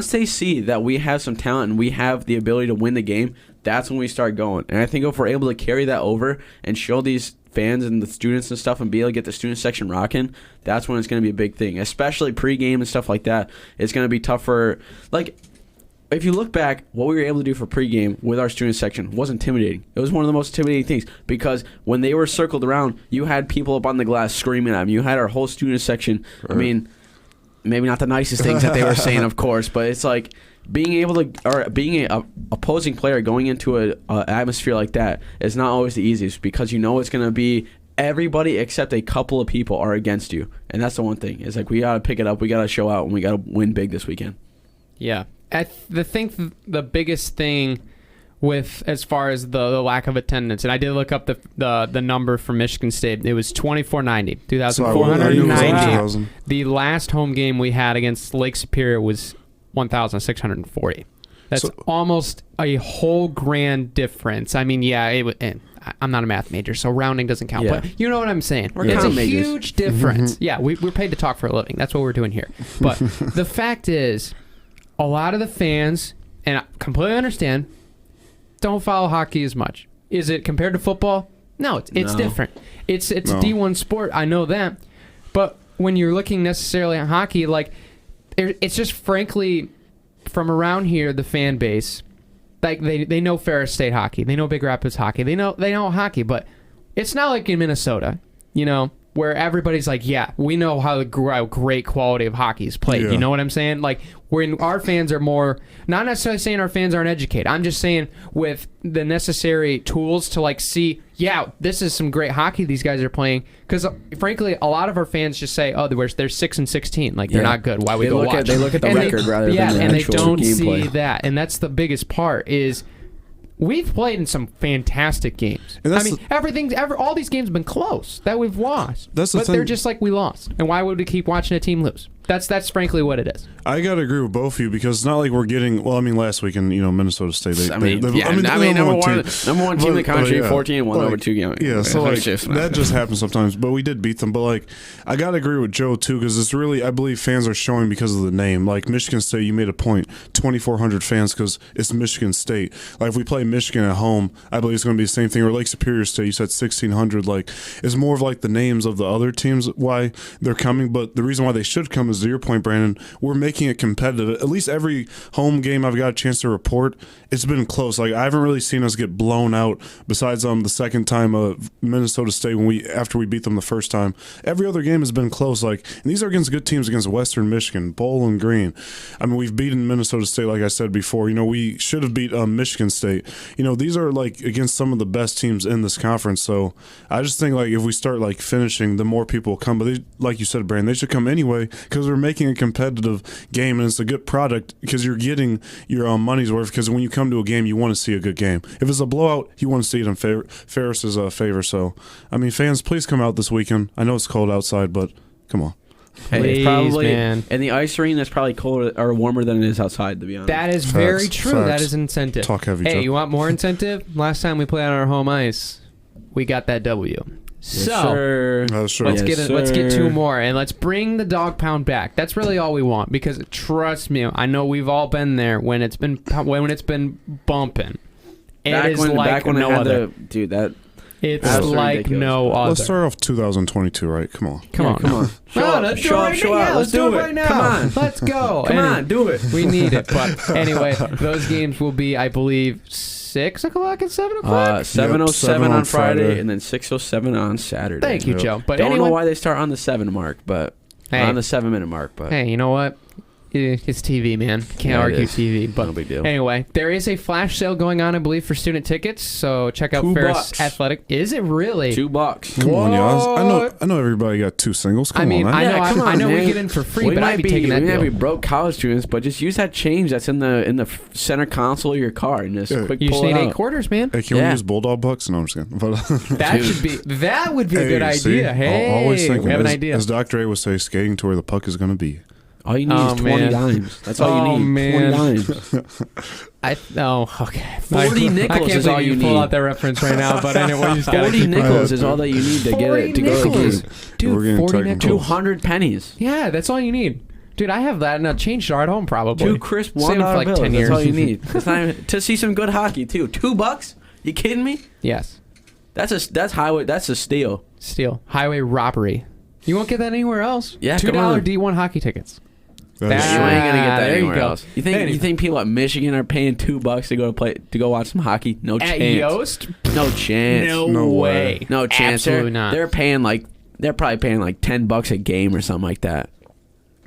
they see that we have some talent and we have the ability to win the game, that's when we start going. And I think if we're able to carry that over and show these fans and the students and stuff and be able to get the student section rocking, that's when it's going to be a big thing. Especially pregame and stuff like that. It's going to be tougher. Like, if you look back, what we were able to do for pregame with our student section was intimidating. It was one of the most intimidating things, because when they were circled around, you had people up on the glass screaming at them. You had our whole student section. Right. I mean, maybe not the nicest things that they were saying, of course, but it's like being able to, or being a opposing player going into a atmosphere like that is not always the easiest, because you know it's going to be everybody except a couple of people are against you, and that's the one thing. It's like we got to pick it up, we got to show out, and we got to win big this weekend. Yeah. I think the biggest thing with as far as the lack of attendance. And I did look up the number for Michigan State. It was 2,490. 2,490. The last home game we had against Lake Superior was 1,640. That's almost a whole grand difference. I mean, and I'm not a math major, so rounding doesn't count. Yeah. But you know what I'm saying. It's a huge difference. Yeah, we're paid to talk for a living. That's what we're doing here. But the fact is, a lot of the fans, and I completely understand, don't follow hockey as much. Is it compared to football? No, it's different. It's a D1 sport. I know that. But when you're looking necessarily at hockey, like, it's just frankly, from around here, the fan base, like they know Ferris State hockey, they know Big Rapids hockey, they know hockey, but it's not like in Minnesota, where everybody's like, yeah, we know how great quality of hockey is played. Yeah. You know what I'm saying? Like, when our fans are more, not necessarily saying our fans aren't educated. I'm just saying with the necessary tools to like see, yeah, this is some great hockey these guys are playing. Because frankly, a lot of our fans just say, oh, they're 6-16, like they're not good. Why we go watch? They look at the record rather than the actual and they don't gameplay. see that, and that's the biggest part is. We've played in some fantastic games. I mean, all these games have been close that we've lost. But they're just like we lost. And why would we keep watching a team lose? That's frankly what it is. I got to agree with both of you because it's not like we're getting. Well, I mean, last week in Minnesota State, number one team in the country, 14-1 over 2 games. Yeah, so like that just happens sometimes. But we did beat them. But like, I got to agree with Joe too because it's really, I believe fans are showing because of the name. Like Michigan State, you made a point, 2,400 fans because it's Michigan State. Like if we play Michigan at home, I believe it's going to be the same thing. Or Lake Superior State, you said 1,600. Like it's more of like the names of the other teams why they're coming. But the reason why they should come is to your point, Brandon. We're making it competitive. At least every home game I've got a chance to report, it's been close. Like I haven't really seen us get blown out. Besides the second time Minnesota State after we beat them the first time. Every other game has been close. Like and these are against good teams against Western Michigan, Bowling Green. I mean we've beaten Minnesota State like I said before. We should have beat Michigan State. These are like against some of the best teams in this conference. So I just think like if we start like finishing, the more people will come. But like you said, Brandon, they should come anyway because we're making a competitive game and it's a good product because you're getting your money's worth. Because when you come to a game, you want to see a good game. If it's a blowout, you want to see it in Ferris's favor. So I mean, fans, please come out this weekend. I know it's cold outside, but come on. Please, it's probably, man. In the ice arena, it's probably colder or warmer than it is outside, to be honest. That is very true. Facts. That is incentive. Talk heavy. Hey, you want more incentive? Last time we played on our home ice, we got that W. Yes, sir. Let's get 2 more and let's bring the dog pound back. That's really all we want because trust me, I know we've all been there when it's been bumping. It's like no other. It's like ridiculous. No other. Let's start off 2022, right? Come on. Let's do it right now. Come on. Let's go. Come on, do it. We need it. But anyway, those games will be, I believe, 6 o'clock and 7 o'clock? 7:07 on Friday and then 6:07 on Saturday. Thank you, Joe. But Don't know why they start on the 7 mark, but on the 7-minute mark. But hey, you know what? It's TV, man. Can't argue TV. But no big deal. Anyway, there is a flash sale going on, I believe, for student tickets. So check out Ferris Athletic. Is it really? $2. Come on, y'all. I know everybody got 2 singles. Come on, man. I know we get in for free, but I'd be taking that deal. We might be broke college students, but just use that change that's in the center console of your car and just quick you pull just it need out. 8 quarters, man. Hey, can we use Bulldog bucks? No, I'm just kidding. That would be a good idea. Hey, always thinking, we have an idea. As Dr. A would say, skating to where the puck is going to be. All you need is 20 dimes. That's all you need. Man. 20 dimes. Okay. 40 nickels is all you need. Pull out that reference right now, but anyway, 40 nickels is all that you need to get it to go to the game. Dude, 40 nickels. 200 pennies. Yeah, that's all you need. Dude, I have that in a change jar at home probably. 2 crisp $1 like bills. 10 years. That's all you need. That's not even, to see some good hockey too. $2? You kidding me? Yes. That's a steal. Highway robbery. You won't get that anywhere else. Yeah, $2 D1 hockey tickets. You ain't gonna get that anywhere else. You think people at Michigan are paying $2 to go watch some hockey? No chance. At Yost? No chance. No way. No chance. Absolutely not. They're probably paying like $10 a game or something like that.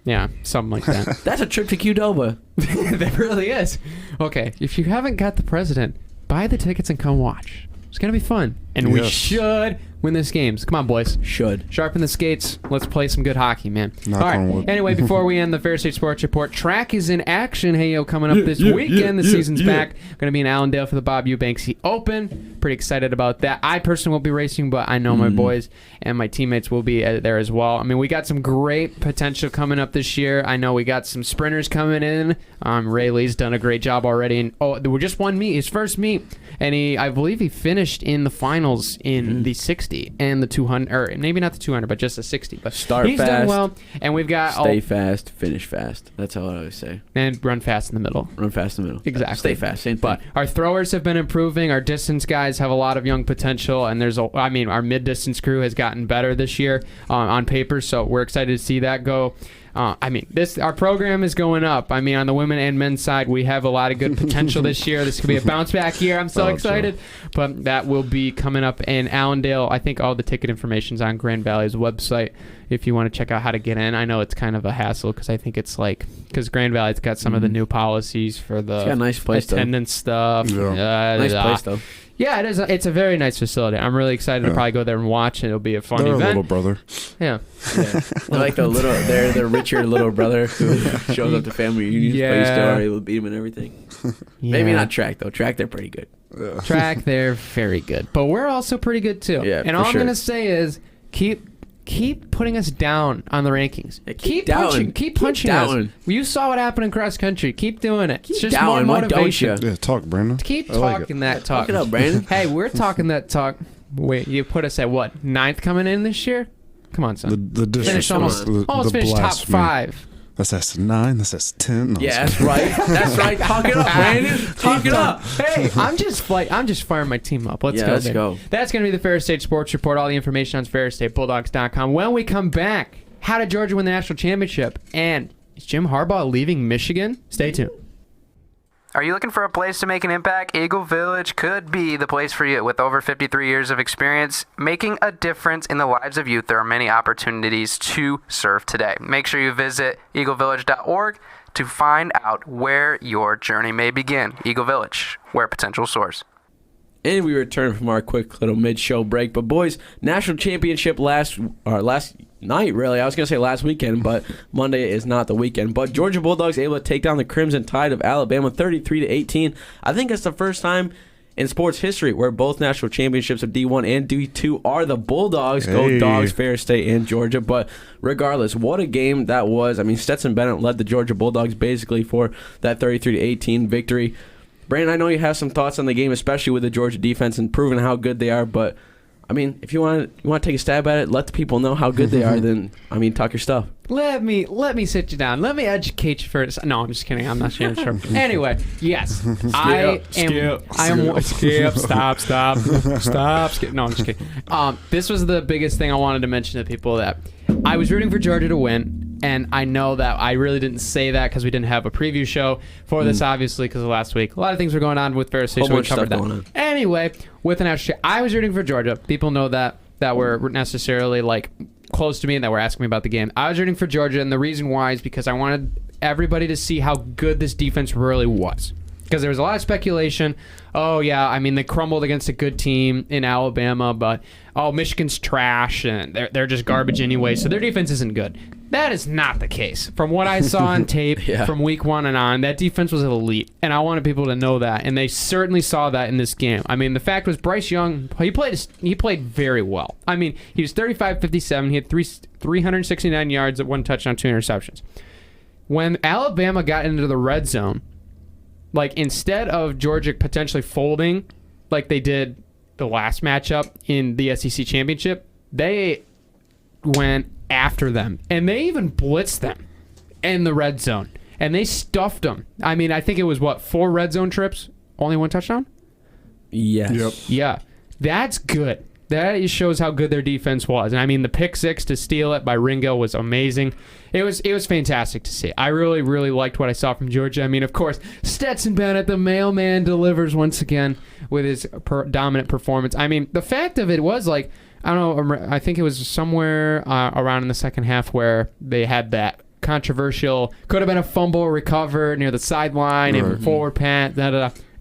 Yeah, something like that. That's a trip to Qdoba. That really is. Okay, if you haven't got the president, buy the tickets and come watch. It's gonna be fun. And we should win this games. Come on, boys. Should. Sharpen the skates. Let's play some good hockey, man. Knock All on right. wood. Anyway, before we end the Ferris State Sports Report, track is in action. Hey, yo, coming up this weekend. The season's back. Going to be in Allendale for the Bob Eubanks Open. Pretty excited about that. I personally won't be racing, but I know my boys and my teammates will be there as well. I mean, we got some great potential coming up this year. I know we got some sprinters coming in. Ray Lee's done a great job already. And we're just one meet, his first meet. And I believe he finished in the finals in the 60 and the 200, or maybe not the 200, but just the 60. But Start he's fast. done well, and we've got Stay fast, finish fast. That's how I always say. and run fast in the middle. Run fast in the middle. Exactly. Stay fast. Same thing. But our throwers have been improving. Our distance guys have a lot of young potential, and our mid-distance crew has gotten better this year on paper. So we're excited to see that go. Our program is going up. I mean, on the women and men's side, we have a lot of good potential this year. This could be a bounce back year. I'm so excited. But that will be coming up in Allendale. I think all the ticket information is on Grand Valley's website if you want to check out how to get in. I know it's kind of a hassle because I think it's because Grand Valley's got some of the new policies for the got a nice place, attendance stuff. Yeah. Nice place, though. Yeah, it is. It's a very nice facility. I'm really excited to probably go there and watch it. It'll be a fun They're a event. little brother. Yeah. They're like they're richer little brother who shows up to family reunions, plays story, will beat him and everything. Maybe not track, though. Track, they're pretty good. Yeah. Track, they're very good. But we're also pretty good, too. Yeah, and for all I'm sure. going to say is keep putting us down on the rankings. Yeah, keep down. Keep punching down. us. You saw what happened in cross country. Keep doing it. It's just down. more Why don't motivation. you? Yeah, talk, Brandon. Keep I like talking it. that talk. Talk it up, Brandon. Hey, we're talking that talk. Wait, you put us at what? 9th coming in this year? Come on, son. The Finish disrespect. almost finished top blasphemy. 5. That's 9. That's 10. No, Yeah, that's right. That's right. Talk it up, Brandon. Talk it up. Hey, I'm just firing my team up. Let's Yeah, go. let's baby. go. That's going to be the Ferris State Sports Report. All the information on ferrisstatebulldogs.com. When we come back, how did Georgia win the national championship? And is Jim Harbaugh leaving Michigan? Stay tuned. Are you looking for a place to make an impact? Eagle Village could be the place for you. With over 53 years of experience making a difference in the lives of youth, there are many opportunities to serve today. Make sure you visit eaglevillage.org to find out where your journey may begin. Eagle Village, where potential soars. And we return from our quick little mid-show break. But boys, national championship last night, really. I was going to say last weekend, but Monday is not the weekend. But Georgia Bulldogs able to take down the Crimson Tide of Alabama 33-18. I think it's the first time in sports history where both national championships of D1 and D2 are the Bulldogs. Go Hey. Dogs, Ferris State, and Georgia. But regardless, what a game that was. I mean, Stetson Bennett led the Georgia Bulldogs basically for that 33-18 victory. Brandon, I know you have some thoughts on the game, especially with the Georgia defense and proving how good they are. But I mean, if you want to take a stab at it, let the people know how good they are. Then talk your stuff. Let me sit you down. Let me educate you first. No, I'm just kidding. I'm not sure. Anyway, yes, I am. Skip. Stop. Skip. No, I'm just kidding. This was the biggest thing I wanted to mention to people, that I was rooting for Georgia to win. And I know that I really didn't say that because we didn't have a preview show for this, obviously, because of last week. A lot of things were going on with Ferris State, so we covered that. Anyway, with the national, I was rooting for Georgia. People know that were necessarily close to me and that were asking me about the game. I was rooting for Georgia, and the reason why is because I wanted everybody to see how good this defense really was. Because there was a lot of speculation. Oh, yeah, I mean, they crumbled against a good team in Alabama, but, Michigan's trash, and they're just garbage anyway, so their defense isn't good. That is not the case. From what I saw on tape from week 1 and on, that defense was elite, and I wanted people to know that, and they certainly saw that in this game. I mean, the fact was Bryce Young, he played very well. I mean, he was 35-57. He had 369 yards at 1 touchdown, 2 interceptions. When Alabama got into the red zone, instead of Georgia potentially folding like they did the last matchup in the SEC championship, they went after them. And they even blitzed them in the red zone. And they stuffed them. I mean, I think it was, 4 red zone trips? Only 1 touchdown? Yes. Yep. Yeah. That's good. That shows how good their defense was. And I mean, the pick 6 to steal it by Ringo was amazing. It was fantastic to see. I really, really liked what I saw from Georgia. I mean, of course, Stetson Bennett, the mailman, delivers once again with his dominant performance. I mean, the fact of it was I don't know, I think it was somewhere around in the second half where they had that controversial, could have been a fumble recovered near the sideline and forward pant,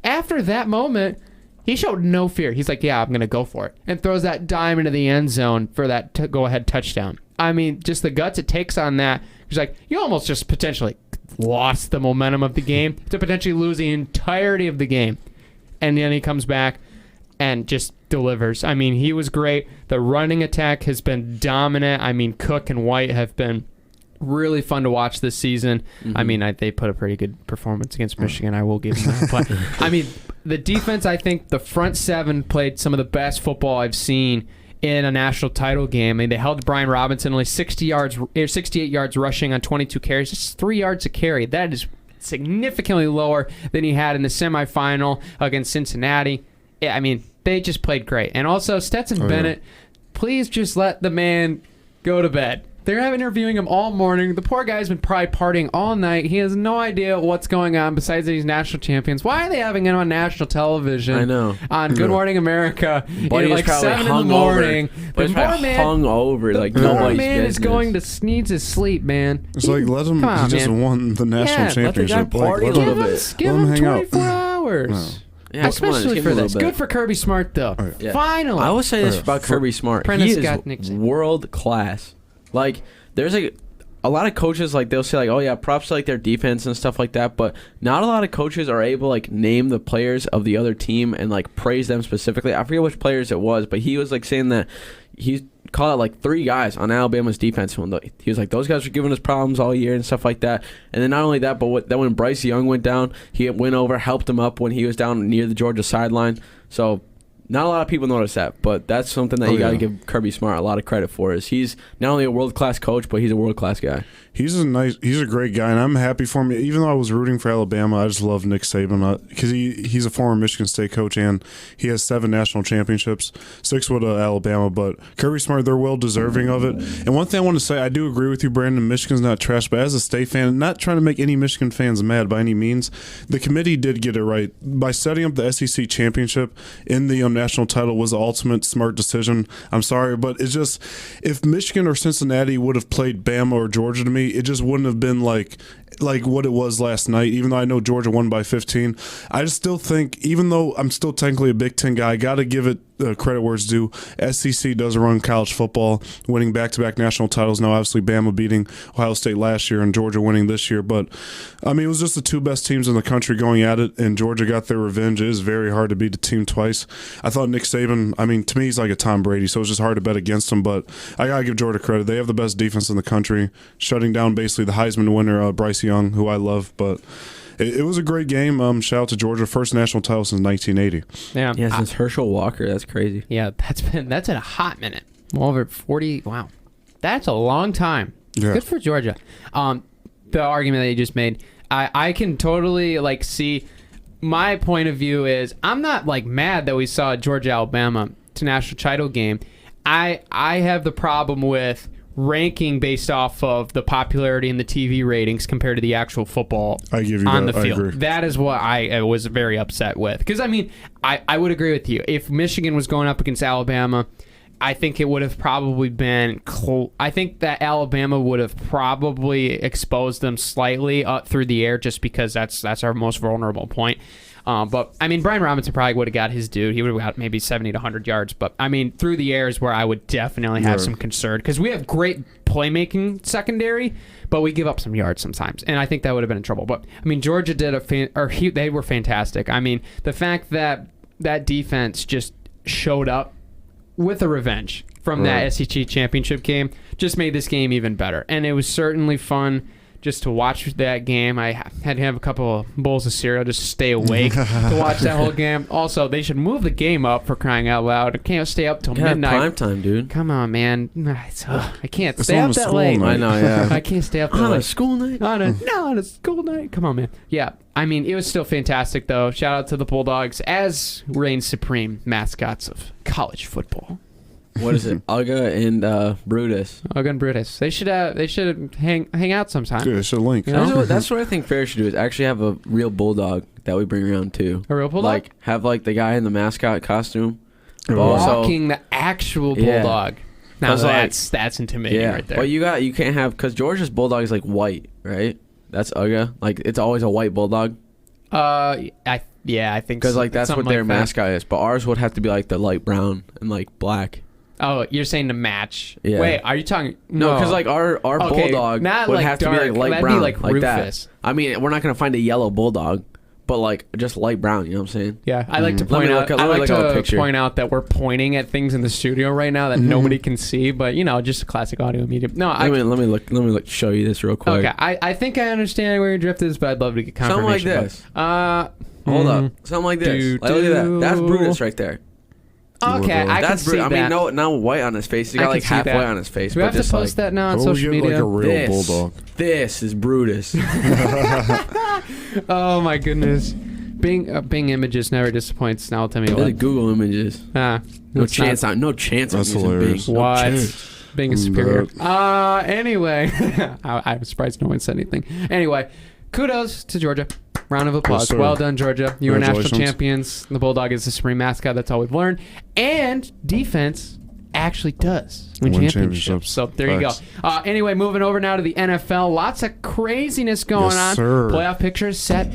After that moment, He showed no fear. He's like, yeah, I'm going to go for it. And throws that dime into the end zone for that go-ahead touchdown. I mean, just the guts it takes on that. He's like, you almost just potentially lost the momentum of the game to potentially lose the entirety of the game. And then he comes back and just delivers. I mean, he was great. The running attack has been dominant. I mean, Cook and White have been really fun to watch this season. I mean, they put a pretty good performance against Michigan. I will give them that. But, I mean, the defense, I think the front seven played some of the best football I've seen in a national title game. I mean, they held Brian Robinson only 68 yards rushing on 22 carries. Just 3 yards a carry. That is significantly lower than he had in the semifinal against Cincinnati. I mean, they just played great. And also, Stetson Bennett, please just let the man go to bed. They're interviewing him all morning. The poor guy's been probably partying all night. He has no idea what's going on besides that he's national champions. Why are they having him on national television? I know. On Good Morning America But at like 7 in the morning. But he's probably hung over like nobody's man business. is going to needs his sleep, man. It's like, let him, he just won the national championship. Let the guy party a little bit. Give him 24 hours. No. Yeah, especially for this. Good for Kirby Smart, though. Yeah. Finally. I will say this about Kirby Smart. He is world class. Like, there's a lot of coaches, like, they'll say, like, oh, yeah, props to, like, their defense and stuff like that, but not a lot of coaches are able, like, name the players of the other team and, like, praise them specifically. I forget which players it was, but he was, like, saying that he called out, like, 3 guys on Alabama's defense. He was like, those guys were giving us problems all year and stuff like that. And then not only that, but then when Bryce Young went down, he went over, helped him up when he was down near the Georgia sideline. So not a lot of people notice that, but that's something that you got to give Kirby Smart a lot of credit for. Is he's not only a world-class coach, but he's a world-class guy. He's a great guy, and I'm happy for him. Even though I was rooting for Alabama, I just love Nick Saban because he's a former Michigan State coach, and he has 7 national championships, 6 with Alabama. But Kirby Smart, they're well deserving of it. And one thing I want to say, I do agree with you, Brandon. Michigan's not trash, but as a State fan, not trying to make any Michigan fans mad by any means, the committee did get it right by setting up the SEC championship in the national title was the ultimate smart decision. I'm sorry, but it's just if Michigan or Cincinnati would have played Bama or Georgia to me, it just wouldn't have been like what it was last night, even though I know Georgia won by 15. I just still think, even though I'm still technically a Big Ten guy, I got to give it credit where it's due. SEC does run college football, winning back-to-back national titles. Now, obviously, Bama beating Ohio State last year and Georgia winning this year. But, I mean, it was just the 2 best teams in the country going at it, and Georgia got their revenge. It is very hard to beat a team twice. I thought Nick Saban, I mean, to me, he's like a Tom Brady, so it's just hard to bet against him. But I got to give Georgia credit. They have the best defense in the country, shutting down basically the Heisman winner, Bryce Young, who I love. But it was a great game. Shout out to Georgia, first national title since 1980. Yeah, since Herschel Walker. That's crazy. Yeah, that's been a hot minute. Well over 40. Wow, that's a long time. Yeah. Good for Georgia. The argument that you just made, I can totally like see. My point of view is I'm not like mad that we saw Georgia Alabama to national title game. I have the problem with ranking based off of the popularity and the TV ratings compared to the actual football on the field. That is what I was very upset with. Because, I mean, I would agree with you. If Michigan was going up against Alabama, I think it would have probably been I think that Alabama would have probably exposed them slightly up through the air just because that's our most vulnerable point. But, I mean, Brian Robinson probably would have got his due. He would have got maybe 70 to 100 yards. But, I mean, through the air is where I would definitely have some concern. Because we have great playmaking secondary, but we give up some yards sometimes. And I think that would have been in trouble. But, I mean, Georgia did they were fantastic. I mean, the fact that that defense just showed up with a revenge from that SEC championship game just made this game even better. And it was certainly fun just to watch that game. I had to have a couple of bowls of cereal just to stay awake to watch that whole game. Also, they should move the game up for crying out loud. I can't stay up till midnight. Prime time, dude. Come on, man. I can't stay up that late. I know, yeah. I can't stay up that late. On a school night? On a school night. Come on, man. Yeah. I mean, it was still fantastic, though. Shout out to the Bulldogs as reign supreme mascots of college football. What is it? Uga and Brutus. Uga and Brutus. They should hang out sometime. Dude, they should link. You know? That's what I think Ferris should do, is actually have a real bulldog that we bring around too. A real bulldog? Like have like the guy in the mascot costume. Walking the actual bulldog. Now like, that's intimidating right there. Well, you can't have, because Georgia's bulldog is like white, right? That's Uga. Like it's always a white bulldog. Yeah, I think Because like that's what something their like that. mascot is. But ours would have to be like the light brown and like black. Oh, you're saying to match? Yeah. Wait, are you talking? No, because like our Okay, bulldog not would like have dark. to be like light That'd be brown, like like that. Rufus. I mean, we're not gonna find a yellow bulldog, but like just light brown. You know what I'm saying? Yeah, I like to Let me point out. look- I let me like look at a to picture. point out that we're pointing at things in the studio right now that nobody can see, but just a classic audio medium. No, Let me look. Show you this real quick. Okay, I think I understand where your drift is, but I'd love to get confirmation. Something like this. Hold up. Something like this. Like, look at that. That's Brutus right there. Okay, I can That's see that. I mean, no white on his face. He's I got can like see half that. white on his face. Do we but have to just post that now on How would social we get media? like a real this, bulldog? This is Brutus. Oh my goodness. Bing Images never disappoints. Now tell me Look at the what. Google images. No chance. No chance. I'm That's using hilarious. Bing. What? Bing is superior. Anyway, I'm surprised no one said anything. Anyway, kudos to Georgia. Round of applause. sir. Well done, Georgia. You are national Congratulations. champions. The Bulldog is the supreme mascot. That's all we've learned. And defense actually does win championships. championships. So there you go. Facts. Anyway, moving over now to the NFL. Lots of craziness going Yes, on. sir. Playoff pictures set.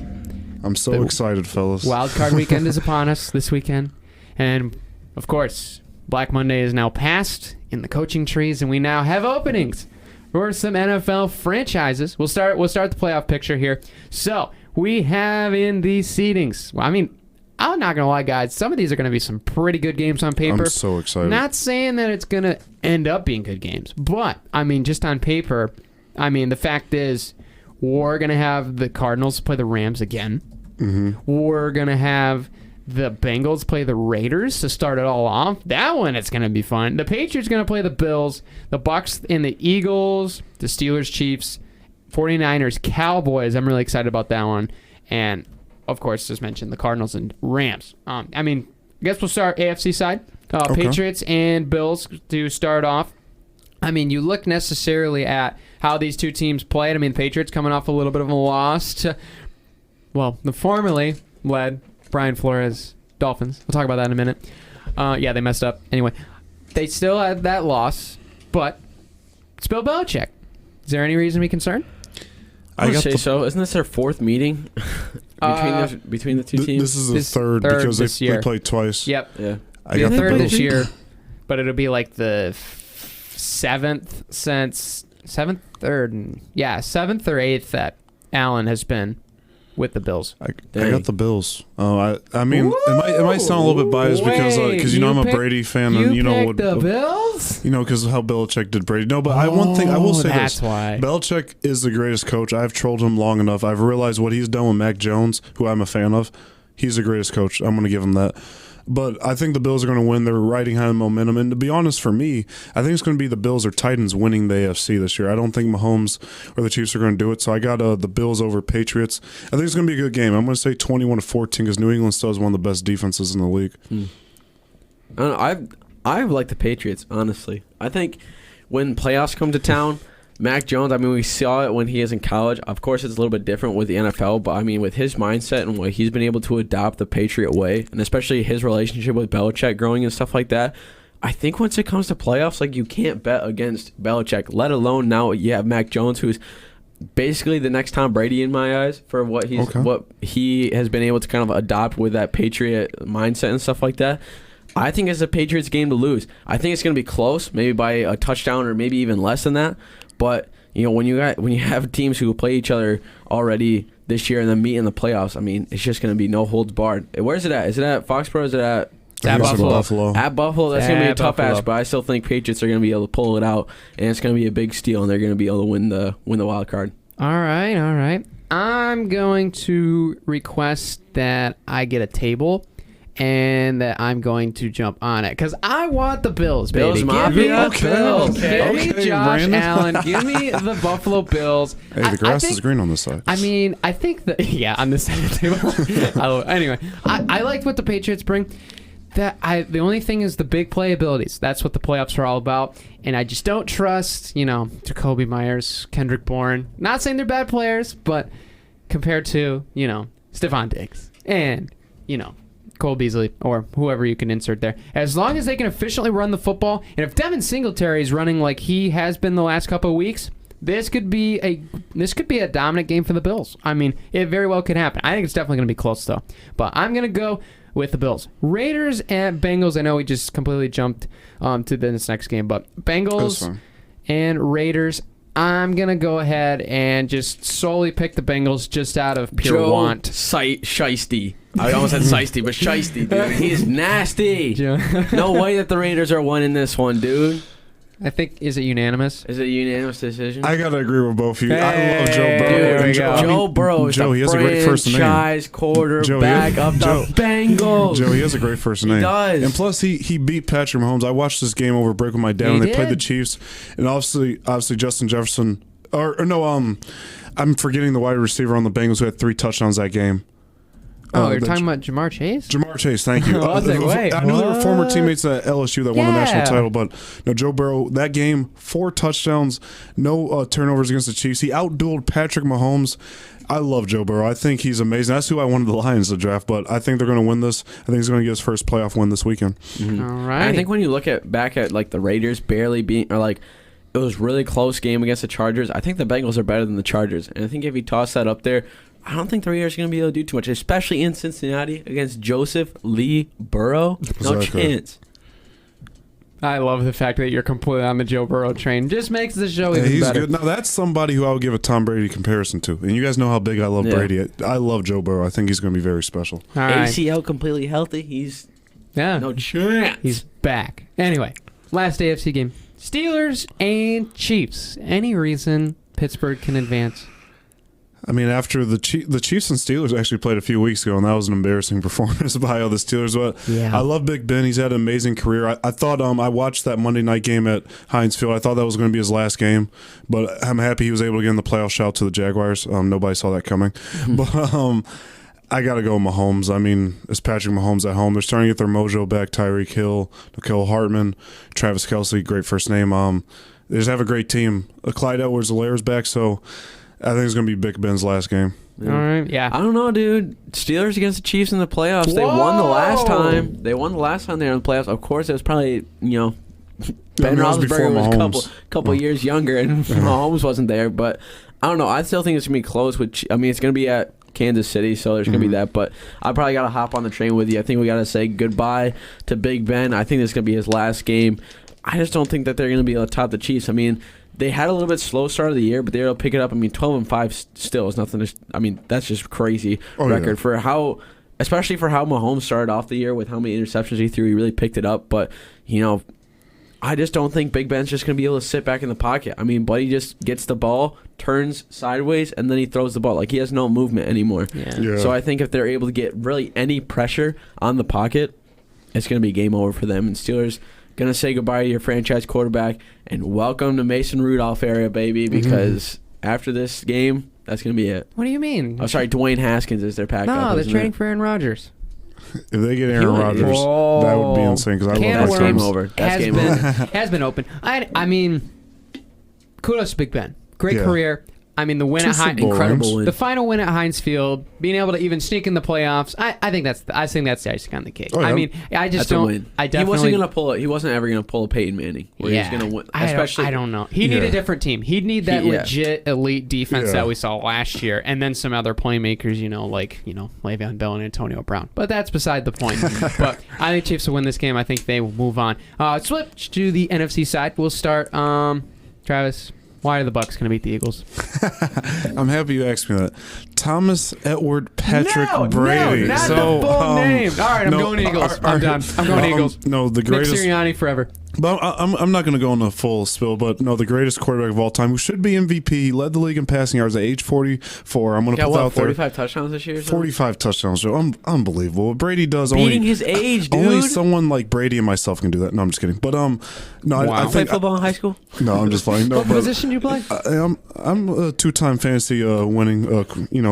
I'm so excited, fellas. Wild card weekend is upon us this weekend. And, of course, Black Monday is now past in the coaching trees, and we now have openings for some NFL franchises. We'll start the playoff picture here. So, we have in these seedings. Well, I mean, I'm not going to lie, guys. Some of these are going to be some pretty good games on paper. I'm so excited. Not saying that it's going to end up being good games, but, I mean, just on paper, I mean, the fact is we're going to have the Cardinals play the Rams again. We're going to have the Bengals play the Raiders to start it all off. That one, it's going to be fun. The Patriots going to play the Bills, the Bucks and the Eagles, the Steelers, Chiefs, 49ers, Cowboys. I'm really excited about that one. And, of course, as mentioned, the Cardinals and Rams. I mean, I guess we'll start AFC side. Patriots and Bills to start off. I mean, you look necessarily at how these two teams played. I mean, the Patriots coming off a little bit of a loss to, the formerly led Brian Flores Dolphins. We'll talk about that in a minute. Yeah, they messed up. Anyway, they still had that loss, but it's Bill Belichick. Is there any reason to be concerned? I would say so. Isn't this their fourth meeting between the two teams? This is the third because they played twice. Yep. Yeah. I got the the third Bills. this year, but it'll be like the seventh or eighth that Allen has been with the Bills. I got the Bills. I mean, it might sound a little bit biased because I'm a Brady fan, and picked the Bills. Because of how Belichick did Brady. No, but one thing I will say that's this: why. Belichick is the greatest coach. I've trolled him long enough. I've realized what he's done with Mac Jones, who I'm a fan of. He's the greatest coach. I'm going to give him that. But I think the Bills are going to win. They're riding high momentum. And to be honest, for me, I think it's going to be the Bills or Titans winning the AFC this year. I don't think Mahomes or the Chiefs are going to do it. So I got the Bills over Patriots. I think it's going to be a good game. I'm going to say 21-14 because New England still has one of the best defenses in the league. I don't know, I like the Patriots, honestly. I think when playoffs come to town, Mac Jones, I mean, we saw it when he is in college. Of course, it's a little bit different with the NFL, but I mean, with his mindset and what he's been able to adopt the Patriot way, and especially his relationship with Belichick growing and stuff like that, I think once it comes to playoffs, like, you can't bet against Belichick, let alone now you have Mac Jones, who's basically the next Tom Brady in my eyes for what he has been able to kind of adopt with that Patriot mindset and stuff like that. I think it's a Patriots game to lose. I think it's going to be close, maybe by a touchdown or maybe even less than that. But when you have teams who play each other already this year and then meet in the playoffs, I mean, it's just going to be no holds barred. Where is it at? Is it at Foxborough? Or is it at Buffalo? At Buffalo, that's going to be a tough Buffalo. ask, but I still think Patriots are going to be able to pull it out, and it's going to be a big steal, and they're going to be able to win the wild card. All right. I'm going to request that I get a table and that I'm going to jump on it because I want the Bills, baby. Bills Give me Mafia? the Bills. Okay. Give me Josh Brandon. Allen. Give me the Buffalo Bills. Hey, the grass I is green on this side. I mean, I think that on this side of the table. Anyway, I liked what the Patriots bring. The only thing is the big playabilities. That's what the playoffs are all about. And I just don't trust, Jacoby Myers, Kendrick Bourne. Not saying they're bad players, but compared to, Stephon Diggs and, Cole Beasley or whoever you can insert there. As long as they can efficiently run the football, and if Devin Singletary is running like he has been the last couple of weeks, this could be a dominant game for the Bills. I mean, it very well could happen. I think it's definitely going to be close though. But I'm going to go with the Bills. Raiders and Bengals. I know we just completely jumped to this next game, but Bengals and Raiders. I'm going to go ahead and just solely pick the Bengals just out of pure want. Shiesty. I almost said Shiesty, but Shiesty, dude. He's nasty. No way that the Raiders are winning this one, dude. I think, is it unanimous? Is it a unanimous decision? I gotta agree with both of you. I love Joe Burrow. Joe Burrow is Joe, he has a great first name. Franchise quarterback of the Bengals. Joe, he has a great first name. He does. And plus, he beat Patrick Mahomes. I watched this game over break with my dad when they played the Chiefs. And obviously Justin Jefferson. I'm forgetting the wide receiver on the Bengals who had 3 touchdowns that game. You're talking about Jamar Chase? Jamar Chase, thank you. I was like, wait, I know they were former teammates at LSU that won the national title, but no, Joe Burrow, that game, 4 touchdowns, no turnovers against the Chiefs. He outdueled Patrick Mahomes. I love Joe Burrow. I think he's amazing. That's who I wanted the Lions to draft, but I think they're going to win this. I think he's going to get his first playoff win this weekend. Mm-hmm. All right. I think when you look back at like the Raiders barely beating, or like it was really close game against the Chargers, I think the Bengals are better than the Chargers. And I think if you toss that up there, I don't think the Raiders are going to be able to do too much, especially in Cincinnati against Joseph Lee Burrow. No chance. I love the fact that you're completely on the Joe Burrow train. Just makes the show even he's better. Good. Now, that's somebody who I would give a Tom Brady comparison to. And you guys know how big I love Brady. I love Joe Burrow. I think he's going to be very special. All right. ACL completely healthy. He's no chance. He's back. Anyway, last AFC game. Steelers and Chiefs. Any reason Pittsburgh can advance? I mean, after the Chiefs and Steelers actually played a few weeks ago, and that was an embarrassing performance by the Steelers. But I love Big Ben. He's had an amazing career. I thought I watched that Monday night game at Heinz Field. I thought that was going to be his last game, but I'm happy he was able to get in the playoff shout to the Jaguars. Nobody saw that coming. But I got to go Mahomes. I mean, it's Patrick Mahomes at home. They're starting to get their mojo back. Tyreek Hill, Nicole Hartman, Travis Kelce, great first name. They just have a great team. Clyde Edwards-Helaire's back, so I think it's going to be Big Ben's last game. All right, yeah. I don't know, dude. Steelers against the Chiefs in the playoffs. Whoa! They won the last time. They won the last time they were in the playoffs. Of course, it was probably, Ben Roethlisberger was a couple years younger, and Mahomes wasn't there. But I don't know. I still think it's going to be close. It's going to be at Kansas City, so there's going to be that. But I probably got to hop on the train with you. I think we got to say goodbye to Big Ben. I think this is going to be his last game. I just don't think that they're going to be able to top the Chiefs. I mean, they had a little bit slow start of the year, but they were able to pick it up. I mean, 12-5 still is nothing. That's just crazy record for how, especially for how Mahomes started off the year with how many interceptions he threw. He really picked it up, but I just don't think Big Ben's just going to be able to sit back in the pocket. I mean, Buddy just gets the ball, turns sideways, and then he throws the ball. Like, he has no movement anymore. Yeah. So I think if they're able to get really any pressure on the pocket, it's going to be game over for them. And Steelers going to say goodbye to your franchise quarterback and welcome to Mason Rudolph area, baby, because after this game, that's going to be it. What do you mean? Oh, sorry, Dwayne Haskins is their backup. No, they're trading for Aaron Rodgers. If they get Aaron Rodgers, that would be insane because I love that game over. That's game over. Has been open. I mean, kudos to Big Ben. Great career. I mean, the win at incredible win. The final win at Heinz Field, being able to even sneak in the playoffs. I think that's the icing on the cake. Oh, yeah. I mean, I just don't. Win. I definitely. He wasn't gonna pull it. He wasn't ever gonna pull a Peyton Manning. Where he was gonna win. Especially, I don't know. He'd need a different team. He'd need that legit elite defense that we saw last year, and then some other playmakers. Like Le'Veon Bell and Antonio Brown. But that's beside the point. But I think Chiefs will win this game. I think they will move on. Switch to the NFC side. We'll start. Travis. Why are the Bucs going to beat the Eagles? I'm happy you asked me that. Thomas Edward Patrick Brady. No, not the full name. All right, I'm going Eagles. I'm done. I'm going Eagles. No, the greatest. Nick Sirianni forever. But I'm not going to go on a full spill, but no, the greatest quarterback of all time, who should be MVP, he led the league in passing yards at age 44. I'm going to put that out there. 45 touchdowns this year? 45 touchdowns, Joe. Unbelievable. What Brady does. Beating his age, dude. Only someone like Brady and myself can do that. No, I'm just kidding. But no, wow. I think football in high school? No, I'm just playing. No, what position do you play? I'm a 2-time fantasy winning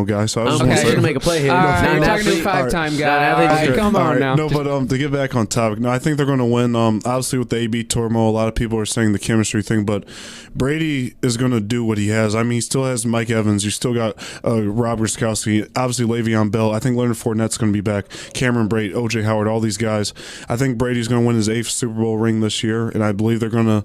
guy, so I was Okay, just going to gonna make a play here. All right, Not talking to a athlete. 5-time Not guy. athlete. All right, Okay. come All on right, now. No, but to get back on topic, no, I think they're going to win. Obviously with the AB turmoil, a lot of people are saying the chemistry thing, but Brady is going to do what he has. I mean, he still has Mike Evans. You still got Rob Gronkowski, obviously Le'Veon Bell. I think Leonard Fournette's going to be back. Cameron Brate, O.J. Howard, all these guys. I think Brady's going to win his 8th Super Bowl ring this year, and I believe they're going to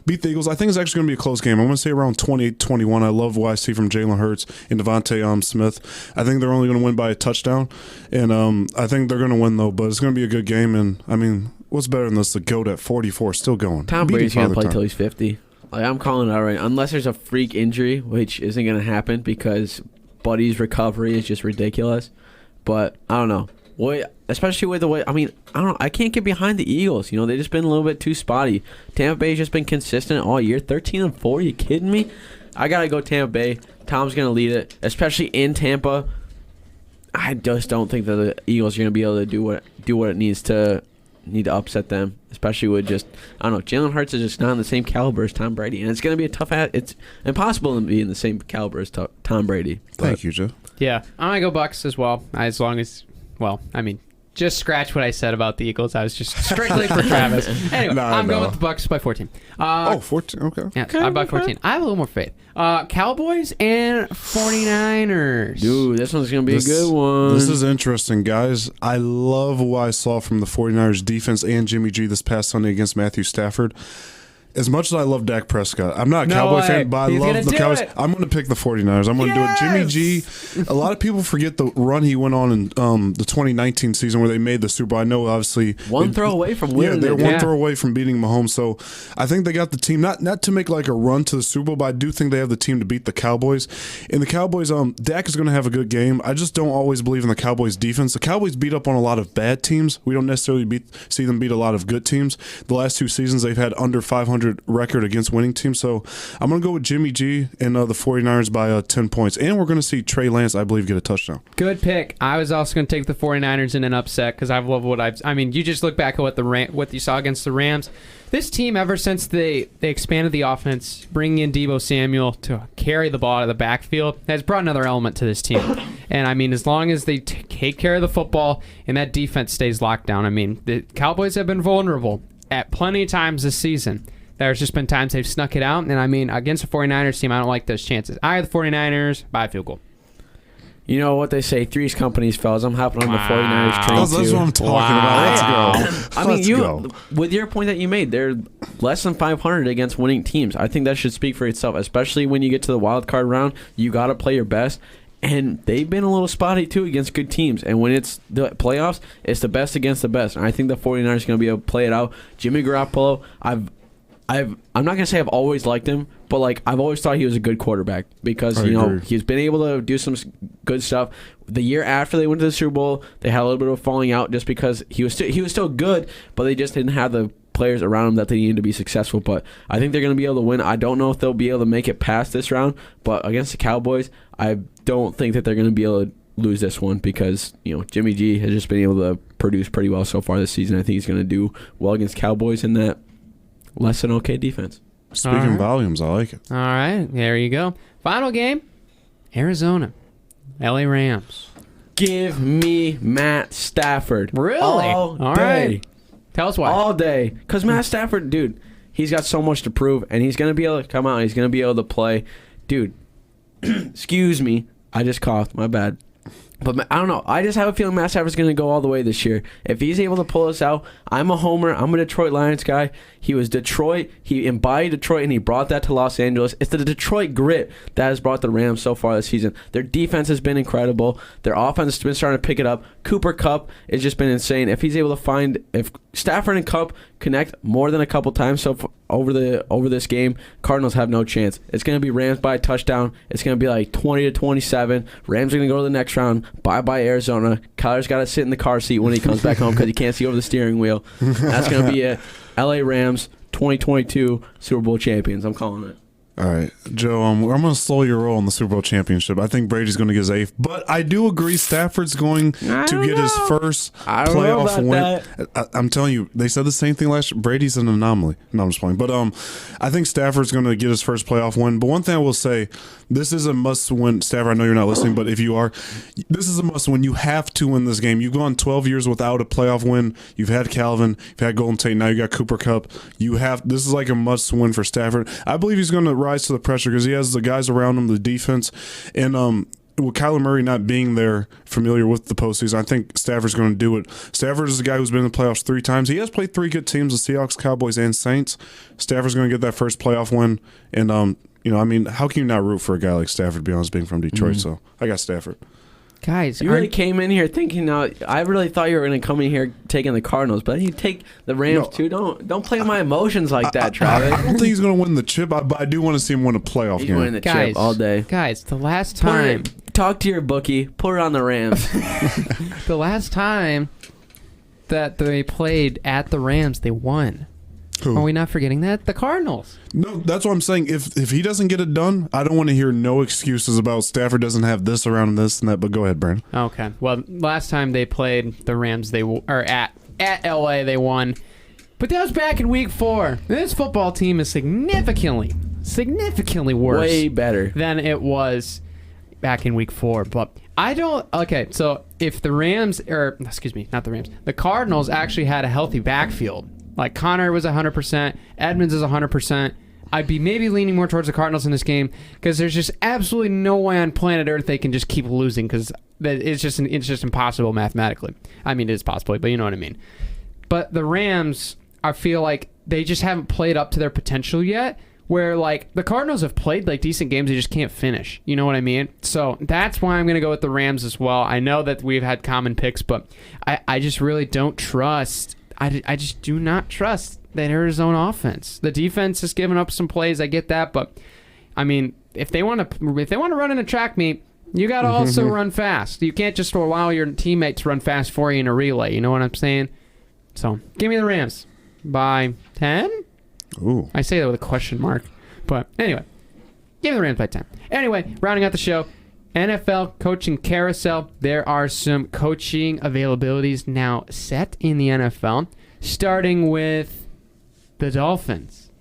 beat the Eagles. I think it's actually going to be a close game. I'm going to say around 28-21. I love what I see from Jalen Hurts and Devontae Smith. I think they're only going to win by a touchdown, and I think they're going to win, though, but it's going to be a good game, and, I mean, what's better than this? The GOAT at 44 still going. Tom Beating Brady's going to Father play Time. till he's 50. Like, I'm calling it out right now. Unless there's a freak injury, which isn't going to happen because Buddy's recovery is just ridiculous. But I don't know. Especially with the way, I mean, I don't know. I can't get behind the Eagles. You know, they've just been a little bit too spotty. Tampa Bay's just been consistent all year. 13-4. Are you kidding me? I got to go Tampa Bay. Tom's going to lead it, especially in Tampa. I just don't think that the Eagles are going to be able to do what it needs to upset them, especially with just, I don't know, Jalen Hurts is just not in the same caliber as Tom Brady, and it's going to be it's impossible to be in the same caliber as Tom Brady. Thank you, Jeff. Yeah, I'm going to go Bucks as well, as long as, well, I mean, just scratch what I said about the Eagles. I was just strictly for Travis. Anyway, I'm going with the Bucks by 14. 14, okay. Yeah, I'm by 14. I have a little more faith. Cowboys and 49ers. Dude, this one's going to be a good one. This is interesting, guys. I love what I saw from the 49ers defense and Jimmy G this past Sunday against Matthew Stafford. As much as I love Dak Prescott, I'm not a Cowboy fan, but I love the Cowboys. I'm going to pick the 49ers. I'm going to do it. Jimmy G, a lot of people forget the run he went on in the 2019 season where they made the Super Bowl. I know, obviously. One throw away from winning. Yeah, they're one throw away from beating Mahomes. So I think they got the team, not to make like a run to the Super Bowl, but I do think they have the team to beat the Cowboys. And the Cowboys, Dak is going to have a good game. I just don't always believe in the Cowboys' defense. The Cowboys beat up on a lot of bad teams. We don't necessarily see them beat a lot of good teams. The last 2 seasons, they've had under 500 record against winning teams. So I'm going to go with Jimmy G and the 49ers by 10 points. And we're going to see Trey Lance, I believe, get a touchdown. Good pick. I was also going to take the 49ers in an upset because I've loved what I mean, you just look back at what you saw against the Rams. This team, ever since they expanded the offense, bringing in Deebo Samuel to carry the ball out of the backfield, has brought another element to this team. And, I mean, as long as they take care of the football and that defense stays locked down, I mean, the Cowboys have been vulnerable at plenty of times this season. There's just been times they've snuck it out. And, I mean, against the 49ers team, I don't like those chances. I have the 49ers by a field goal. You know what they say, three's companies, fellas. I'm hopping on the 49ers train, That's what I'm talking about. Let's go. I mean, Let's go. with your point that you made, they're less than 500 against winning teams. I think that should speak for itself, especially when you get to the wild card round. You got to play your best. And they've been a little spotty, too, against good teams. And when it's the playoffs, it's the best against the best. And I think the 49ers are going to be able to play it out. Jimmy Garoppolo, I'm not going to say I've always liked him, but like I've always thought he was a good quarterback because he's been able to do some good stuff. The year after they went to the Super Bowl, they had a little bit of a falling out just because he was still good, but they just didn't have the players around him that they needed to be successful. But I think they're going to be able to win. I don't know if they'll be able to make it past this round, but against the Cowboys, I don't think that they're going to be able to lose this one because Jimmy G has just been able to produce pretty well so far this season. I think he's going to do well against Cowboys in that less than okay defense. Speaking volumes, I like it. All right, there you go. Final game, Arizona, LA Rams. Give me Matt Stafford. Really? All day. Right. Tell us why. All day. Because Matt Stafford, dude, he's got so much to prove, and he's going to be able to come out and he's going to be able to play. Dude, excuse me. I just coughed. My bad. But I don't know. I just have a feeling Matt Stafford's going to go all the way this year. If he's able to pull us out, I'm a homer. I'm a Detroit Lions guy. He was Detroit. He embodied Detroit, and he brought that to Los Angeles. It's the Detroit grit that has brought the Rams so far this season. Their defense has been incredible. Their offense has been starting to pick it up. Cooper Kupp has just been insane. If he's able to if Stafford and Kupp connect more than a couple times over this game, Cardinals have no chance. It's going to be Rams by a touchdown. It's going to be like 20-27. Rams are going to go to the next round. Bye-bye, Arizona. Kyler's got to sit in the car seat when he comes back home because he can't see over the steering wheel. That's going to be it. LA Rams 2022 Super Bowl champions. I'm calling it. All right, Joe, I'm going to slow your roll in the Super Bowl championship. I think Brady's going to get his 8th, but I do agree Stafford's going to get his first playoff win. I'm telling you, they said the same thing last year. Brady's an anomaly. No, I'm just playing. But I think Stafford's going to get his first playoff win. But one thing I will say, this is a must-win. Stafford, I know you're not listening, but if you are, this is a must-win. You have to win this game. You've gone 12 years without a playoff win. You've had Calvin. You've had Golden Tate. Now you got Cooper Kupp. This is like a must-win for Stafford. I believe he's going to rise to the pressure because he has the guys around him, the defense, and with Kyler Murray not being there, familiar with the postseason, I think Stafford's going to do it. Stafford is a guy who's been in the playoffs 3 times. He has played 3 good teams: the Seahawks, Cowboys, and Saints. Stafford's going to get that first playoff win, and how can you not root for a guy like Stafford? To be honest, being from Detroit, so I got Stafford. Guys, you really came in here thinking. I really thought you were going to come in here taking the Cardinals, but you take the Rams too. Don't play with my emotions like that, Travis. I don't think he's going to win the chip, but I do want to see him win a playoff game. Winning the chip all day, guys. The last time, talk to your bookie. Put it on the Rams. The last time that they played at the Rams, they won. Who? Are we not forgetting that? The Cardinals. No, that's what I'm saying. If he doesn't get it done, I don't want to hear no excuses about Stafford doesn't have this around him, this and that. But go ahead, Brandon. Okay. Well, last time they played the Rams, at LA, they won. But that was back in Week 4. This football team is significantly worse, way better than it was back in Week 4. But I don't. Okay, so if the the Cardinals actually had a healthy backfield. Like Connor was 100%, Edmonds is 100%. I'd be maybe leaning more towards the Cardinals in this game because there's just absolutely no way on planet Earth they can just keep losing because it's just impossible mathematically. I mean, it is possible, but you know what I mean. But the Rams, I feel like they just haven't played up to their potential yet. Where like the Cardinals have played like decent games, they just can't finish. You know what I mean? So that's why I'm going to go with the Rams as well. I know that we've had common picks, but I just really don't trust. I just do not trust that Arizona offense. The defense has given up some plays. I get that, but I mean, if they want to run in a track meet, you got to also run fast. You can't just allow your teammate to run fast for you in a relay. You know what I'm saying? So give me the Rams by 10. Ooh. I say that with a question mark, but anyway, give me the Rams by 10. Anyway, rounding out the show. NFL coaching carousel. There are some coaching availabilities now set in the NFL, starting with the Dolphins.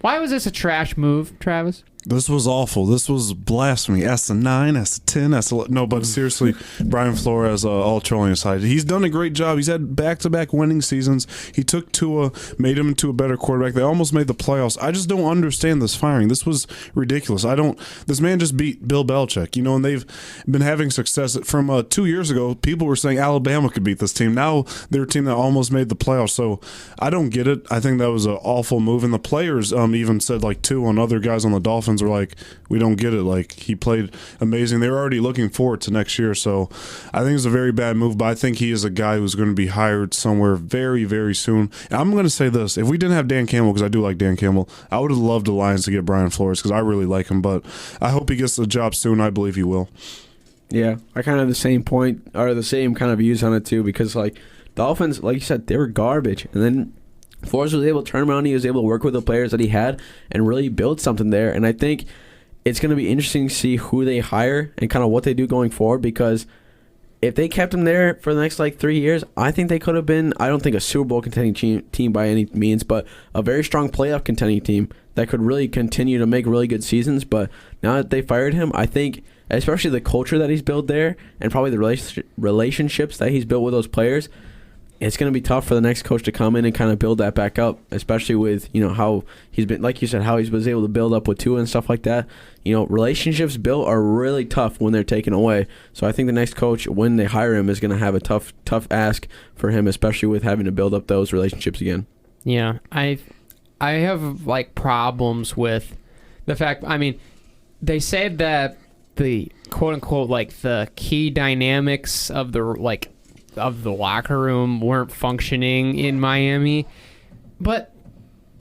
Why was this a trash move, Travis? This was awful. This was blasphemy. That's a 9, that's a 10, that's a... No, but seriously, Brian Flores, all trolling aside, he's done a great job. He's had back-to-back winning seasons. He took Tua, made him into a better quarterback. They almost made the playoffs. I just don't understand this firing. This was ridiculous. This man just beat Bill Belichick, and they've been having success. From 2 years ago, people were saying Alabama could beat this team. Now they're a team that almost made the playoffs. So I don't get it. I think that was an awful move. And the players even said, like, Tua and other guys on the Dolphins were like, we don't get it. Like, he played amazing. They were already looking forward to next year. So I think it's a very bad move, but I think he is a guy who's going to be hired somewhere very, very soon. And I'm going to say this. If we didn't have Dan Campbell, because I do like Dan Campbell, I would have loved the Lions to get Brian Flores because I really like him. But I hope he gets the job soon. I believe he will. Yeah, I kind of have the same point, or the same kind of views on it too, because like Dolphins, like you said, they were garbage. And then Flores was able to turn around. He was able to work with the players that he had and really build something there. And I think it's going to be interesting to see who they hire and kind of what they do going forward, because if they kept him there for the next 3 years, I think they could have been, I don't think a Super Bowl contending team by any means, but a very strong playoff contending team that could really continue to make really good seasons. But now that they fired him, I think especially the culture that he's built there and probably the relationships that he's built with those players, it's going to be tough for the next coach to come in and kind of build that back up, especially with, how he's been, like you said, how he was able to build up with Tua and stuff like that. Relationships built are really tough when they're taken away. So I think the next coach, when they hire him, is going to have a tough ask for him, especially with having to build up those relationships again. Yeah, I have problems with the fact, they say that the quote unquote the key dynamics of the locker room weren't functioning in Miami, but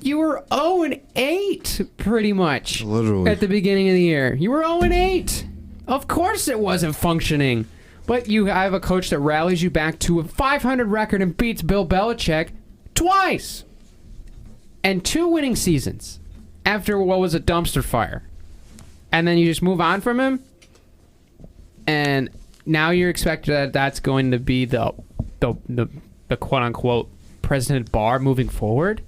you were 0-8 pretty much. Literally. At the beginning of the year. You were 0-8. Of course it wasn't functioning. But I have a coach that rallies you back to a 500 record and beats Bill Belichick twice. And 2 winning seasons. after what was a dumpster fire. And then you just move on from him. And now you're expecting that that's going to be the quote-unquote President Barr moving forward?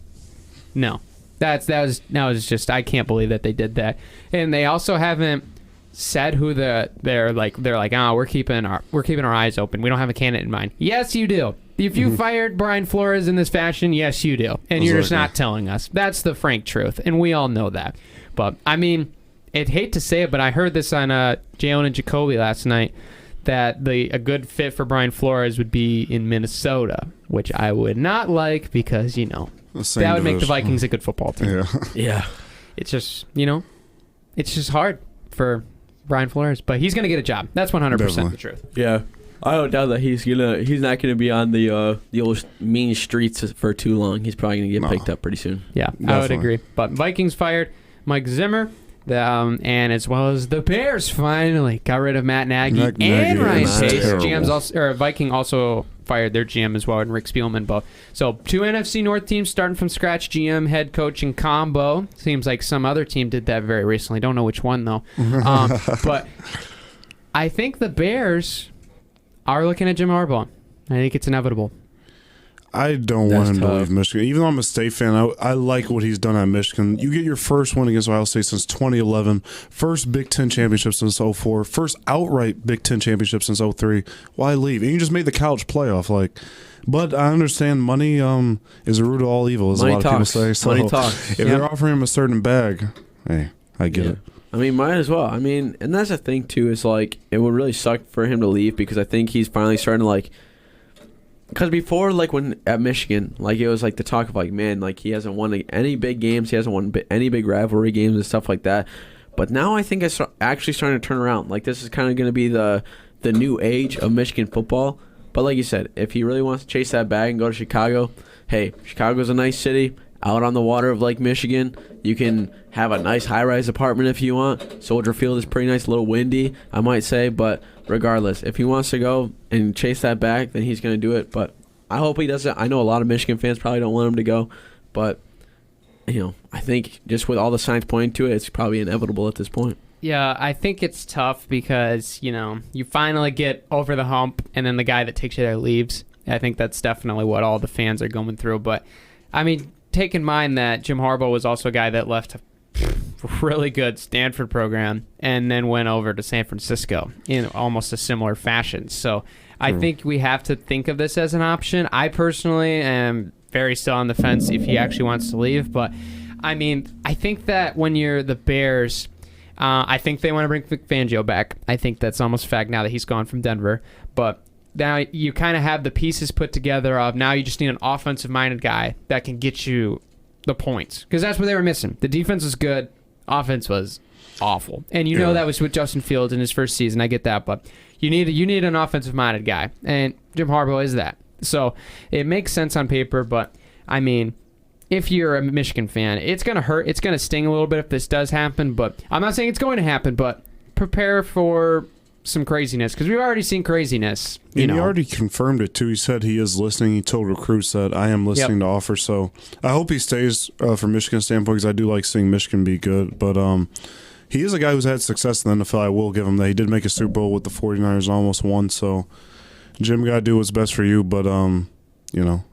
No. That was just, I can't believe that they did that. And they also haven't said who they're like, we're keeping our eyes open. We don't have a candidate in mind. Yes, you do. If you fired Brian Flores in this fashion, yes, you do. And you're just not telling us. That's the frank truth. And we all know that. But, I mean, I'd hate to say it, but I heard this on Jalen and Jacoby last night, that a good fit for Brian Flores would be in Minnesota, which I would not like because, that would make the Vikings a good football team. Yeah. It's just, it's just hard for Brian Flores, but he's going to get a job. That's 100% the truth. Yeah. I don't doubt that he's not gonna be on the old mean streets for too long. He's probably gonna get picked up pretty soon. Yeah, definitely. I would agree. But Vikings fired Mike Zimmer, and as well as the Bears finally got rid of Matt Nagy and Ryan Pace. Viking also fired their GM as well, and Rick Spielman both. So 2 NFC North teams starting from scratch, GM, head coaching combo. Seems like some other team did that very recently. Don't know which one though. But I think the Bears are looking at Jim Harbaugh. I think it's inevitable. I don't want him to leave Michigan. Even though I'm a State fan, I like what he's done at Michigan. You get your first win against Ohio State since 2011, first Big Ten championship since 2004, first outright Big Ten championship since 2003. Why leave? And you just made the college playoff. But I understand money is a root of all evil, as a lot of people say. So money talks. If they're offering him a certain bag, hey, I get it. I mean, might as well. I mean, and that's the thing, too, is, it would really suck for him to leave because I think he's finally starting to, because before, when at Michigan, it was, the talk of, man, he hasn't won any big games. He hasn't won any big rivalry games and stuff like that. But now I think it's actually starting to turn around. This is kind of going to be the new age of Michigan football. But like you said, if he really wants to chase that bag and go to Chicago, hey, Chicago's a nice city. Out on the water of Lake Michigan. You can have a nice high-rise apartment if you want. Soldier Field is pretty nice, a little windy, I might say. But regardless, if he wants to go and chase that bag, then he's going to do it. But I hope he does it. I know a lot of Michigan fans probably don't want him to go. But, I think just with all the signs pointing to it, it's probably inevitable at this point. Yeah, I think it's tough because, you finally get over the hump, and then the guy that takes you there leaves. I think that's definitely what all the fans are going through. But, I mean, take in mind that Jim Harbaugh was also a guy that left a really good Stanford program and then went over to San Francisco in almost a similar fashion. So I think we have to think of this as an option. I personally am very still on the fence if he actually wants to leave. But, I mean, I think that when you're the Bears, I think they want to bring Vic Fangio back. I think that's almost a fact now that he's gone from Denver. But now you kind of have the pieces put together of now you just need an offensive-minded guy that can get you the points. Because that's what they were missing. The defense was good. Offense was awful. And you know that was with Justin Fields in his first season. I get that. But you need an offensive-minded guy. And Jim Harbaugh is that. So it makes sense on paper. But, I mean, if you're a Michigan fan, it's going to hurt. It's going to sting a little bit if this does happen. But I'm not saying it's going to happen. But prepare for some craziness because we've already seen craziness. He already confirmed it too. He said he is listening. He told recruits that I am listening to offers. So I hope he stays from Michigan's standpoint because I do like seeing Michigan be good. But he is a guy who's had success in the NFL. I will give him that. He did make a Super Bowl with the 49ers and almost won. So Jim got to do what's best for you. But I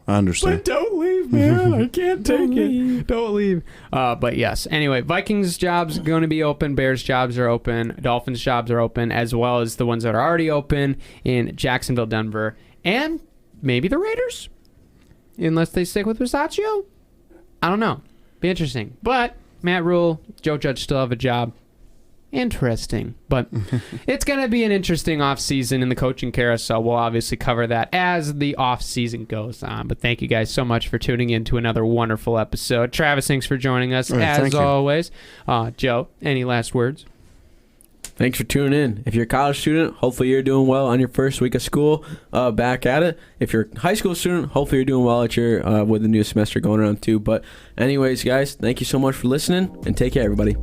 understand. But don't leave, man. I can't take it. Don't leave. But yes. Anyway, Vikings jobs going to be open. Bears jobs are open. Dolphins jobs are open, as well as the ones that are already open in Jacksonville, Denver, and maybe the Raiders, unless they stick with Versace. I don't know. Be interesting. But Matt Rule, Joe Judge still have a job. Interesting. But it's going to be an interesting offseason in the coaching carousel. We'll obviously cover that as the offseason goes on. But thank you guys so much for tuning in to another wonderful episode. Travis, thanks for joining us as always. Joe, any last words? Thanks for tuning in. If you're a college student, hopefully you're doing well on your first week of school, back at it. If you're a high school student, hopefully you're doing well at your with the new semester going around too. But anyways, guys, thank you so much for listening, and take care, everybody.